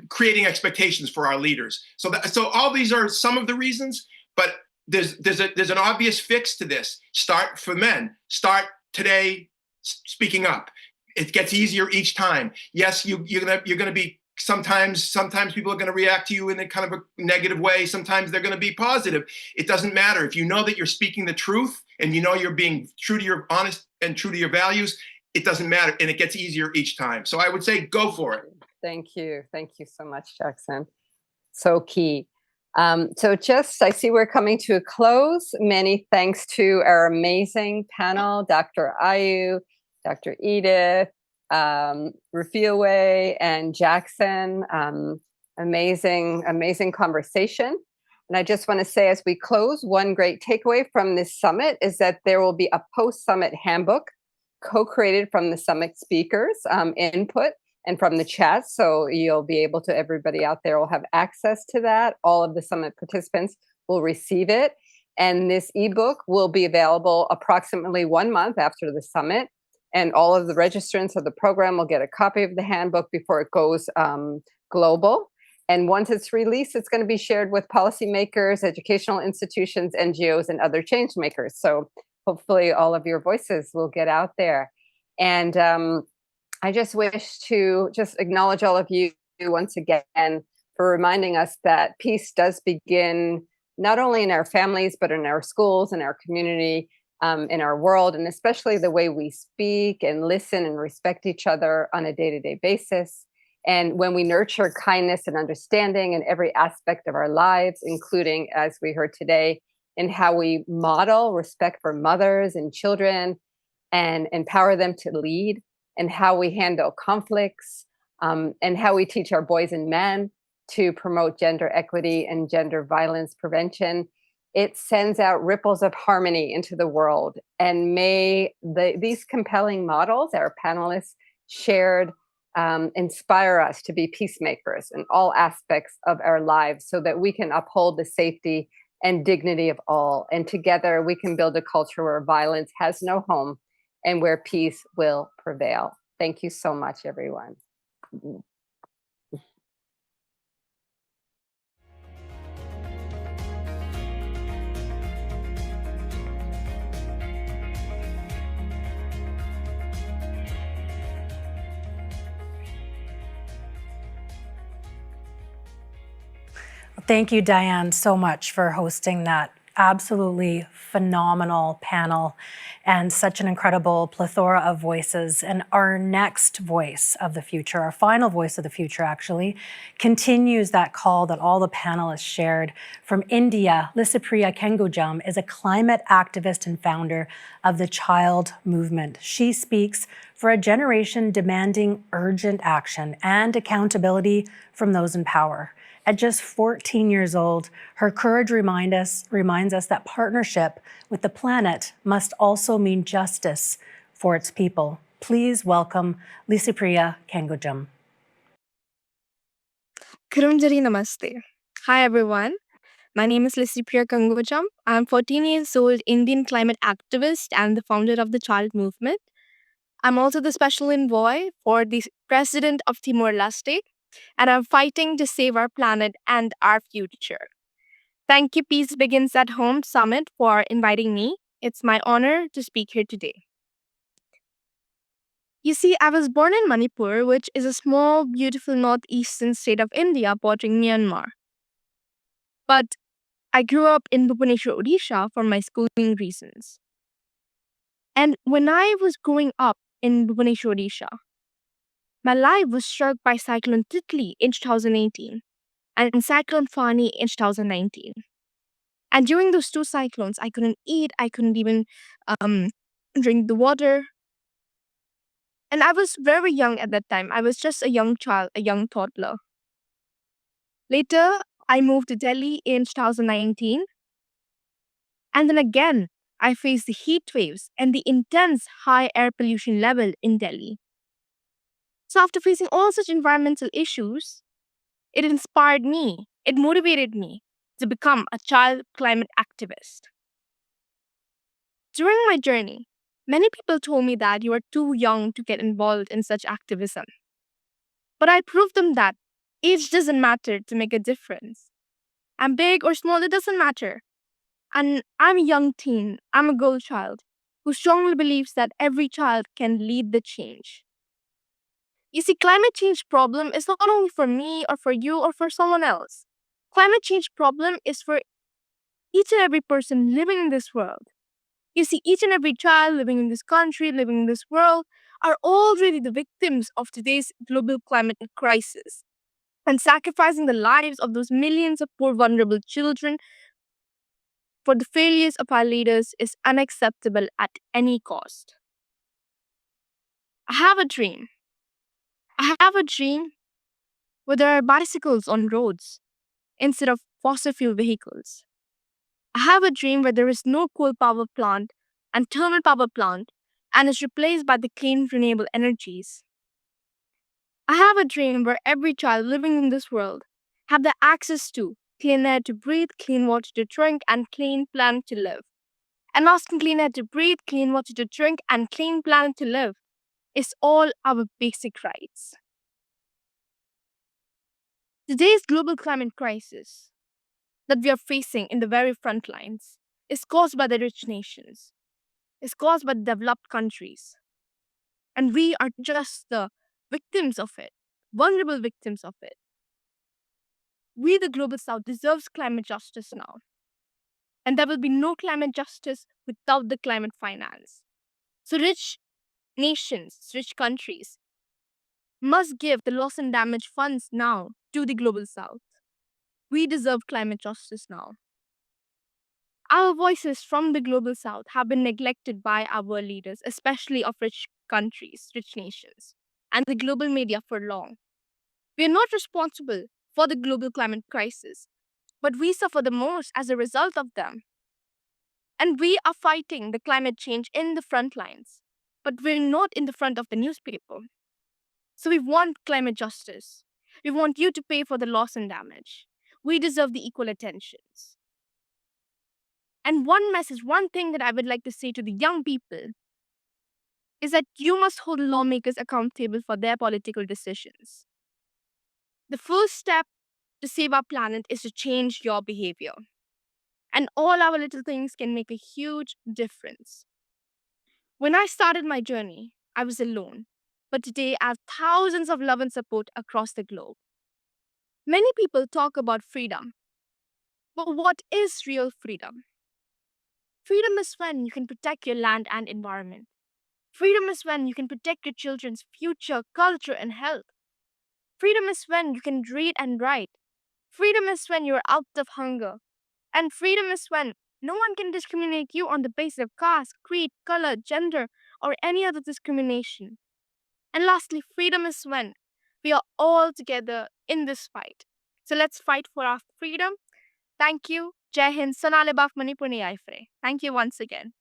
creating expectations for our leaders. So all these are some of the reasons, but there's an obvious fix to this. Start for men. Start today speaking up. It gets easier each time. Yes, you're gonna be sometimes people are going to react to you in a kind of a negative way. Sometimes they're going to be positive. It doesn't matter. If you know that you're speaking the truth and you know you're being true to your honest and true to your values, it doesn't matter. And it gets easier each time. So I would say go for it. Thank you. Thank you so much, Jackson. So key. I see we're coming to a close. Many thanks to our amazing panel, Dr. Ayu, Dr. Edith, Refilwe, and Jackson. Amazing conversation. And I just want to say, as we close, one great takeaway from this summit is that there will be a post-summit handbook co-created from the summit speakers' input and from the chat. So you'll be able to, everybody out there will have access to that. All of the summit participants will receive it. And this ebook will be available approximately 1 month after the summit. And all of the registrants of the program will get a copy of the handbook before it goes global. And once it's released, it's going to be shared with policymakers, educational institutions, NGOs, and other change makers. So hopefully all of your voices will get out there. And I just wish to acknowledge all of you once again for reminding us that peace does begin not only in our families, but in our schools, in our community, in our world, and especially the way we speak and listen and respect each other on a day-to-day basis. And when we nurture kindness and understanding in every aspect of our lives, including, as we heard today, in how we model respect for mothers and children and empower them to lead, and how we handle conflicts, and how we teach our boys and men to promote gender equity and gender violence prevention, it sends out ripples of harmony into the world. And may these compelling models our panelists shared inspire us to be peacemakers in all aspects of our lives so that we can uphold the safety and dignity of all. And together we can build a culture where violence has no home and where peace will prevail. Thank you so much, everyone. Thank you, Diane, so much for hosting that absolutely phenomenal panel and such an incredible plethora of voices. And our next voice of the future, our final voice of the future actually, continues that call that all the panelists shared. From India, Lisapriya Kengujam is a climate activist and founder of the Child Movement. She speaks for a generation demanding urgent action and accountability from those in power. At just 14 years old, her courage reminds us that partnership with the planet must also mean justice for its people. Please welcome Lisapriya Kengujam. Kurumjari Namaste. Hi everyone. My name is Lisapriya Kengujam. I'm 14 years old Indian climate activist and the founder of the Child Movement. I'm also the special envoy for the president of Timor-Leste, and I'm fighting to save our planet and our future. Thank you, Peace Begins at Home Summit, for inviting me. It's my honor to speak here today. You see, I was born in Manipur, which is a small, beautiful northeastern state of India bordering Myanmar. But I grew up in Bhubaneswar, Odisha for my schooling reasons. And when I was growing up in Bhubaneswar, Odisha, my life was struck by Cyclone Titli in 2018 and Cyclone Fani in 2019. And during those two cyclones, I couldn't eat, I couldn't even drink the water. And I was very young at that time. I was just a young child, a young toddler. Later, I moved to Delhi in 2019. And then again, I faced the heat waves and the intense high air pollution level in Delhi. So after facing all such environmental issues, it inspired me, it motivated me to become a child climate activist. During my journey, many people told me that you are too young to get involved in such activism. But I proved them that age doesn't matter to make a difference. I'm big or small, it doesn't matter. And I'm a young teen, I'm a girl child who strongly believes that every child can lead the change. You see, climate change problem is not only for me or for you or for someone else. Climate change problem is for each and every person living in this world. You see, each and every child living in this country, living in this world, are already the victims of today's global climate crisis. And sacrificing the lives of those millions of poor, vulnerable children for the failures of our leaders is unacceptable at any cost. I have a dream. I have a dream where there are bicycles on roads instead of fossil fuel vehicles. I have a dream where there is no coal power plant and thermal power plant and is replaced by the clean renewable energies. I have a dream where every child living in this world have the access to clean air to breathe, clean water to drink, and clean planet to live. And asking clean air to breathe, clean water to drink, and clean planet to live is all our basic rights. Today's global climate crisis that we are facing in the very front lines is caused by the rich nations, is caused by the developed countries. And we are just the victims of it, vulnerable victims of it. We, the global south, deserves climate justice now. And there will be no climate justice without the climate finance. So rich nations, rich countries must give the loss and damage funds now to the global south. We deserve climate justice now. Our voices from the global south have been neglected by our leaders, especially of rich countries, rich nations, and the global media for long. We are not responsible for the global climate crisis, but we suffer the most as a result of them. And we are fighting the climate change in the front lines, but we're not in the front of the newspaper. So we want climate justice. We want you to pay for the loss and damage. We deserve the equal attentions. And one message, one thing that I would like to say to the young people is that you must hold lawmakers accountable for their political decisions. The first step to save our planet is to change your behavior. And all our little things can make a huge difference. When I started my journey, I was alone. But today, I have thousands of love and support across the globe. Many people talk about freedom. But what is real freedom? Freedom is when you can protect your land and environment. Freedom is when you can protect your children's future, culture, and health. Freedom is when you can read and write. Freedom is when you're out of hunger. And freedom is when no one can discriminate you on the basis of caste, creed, color, gender, or any other discrimination. And lastly, freedom is when we are all together in this fight. So let's fight for our freedom. Thank you. Jai Hind. Sonale Baf Manipur Ni Aifre. Thank you once again.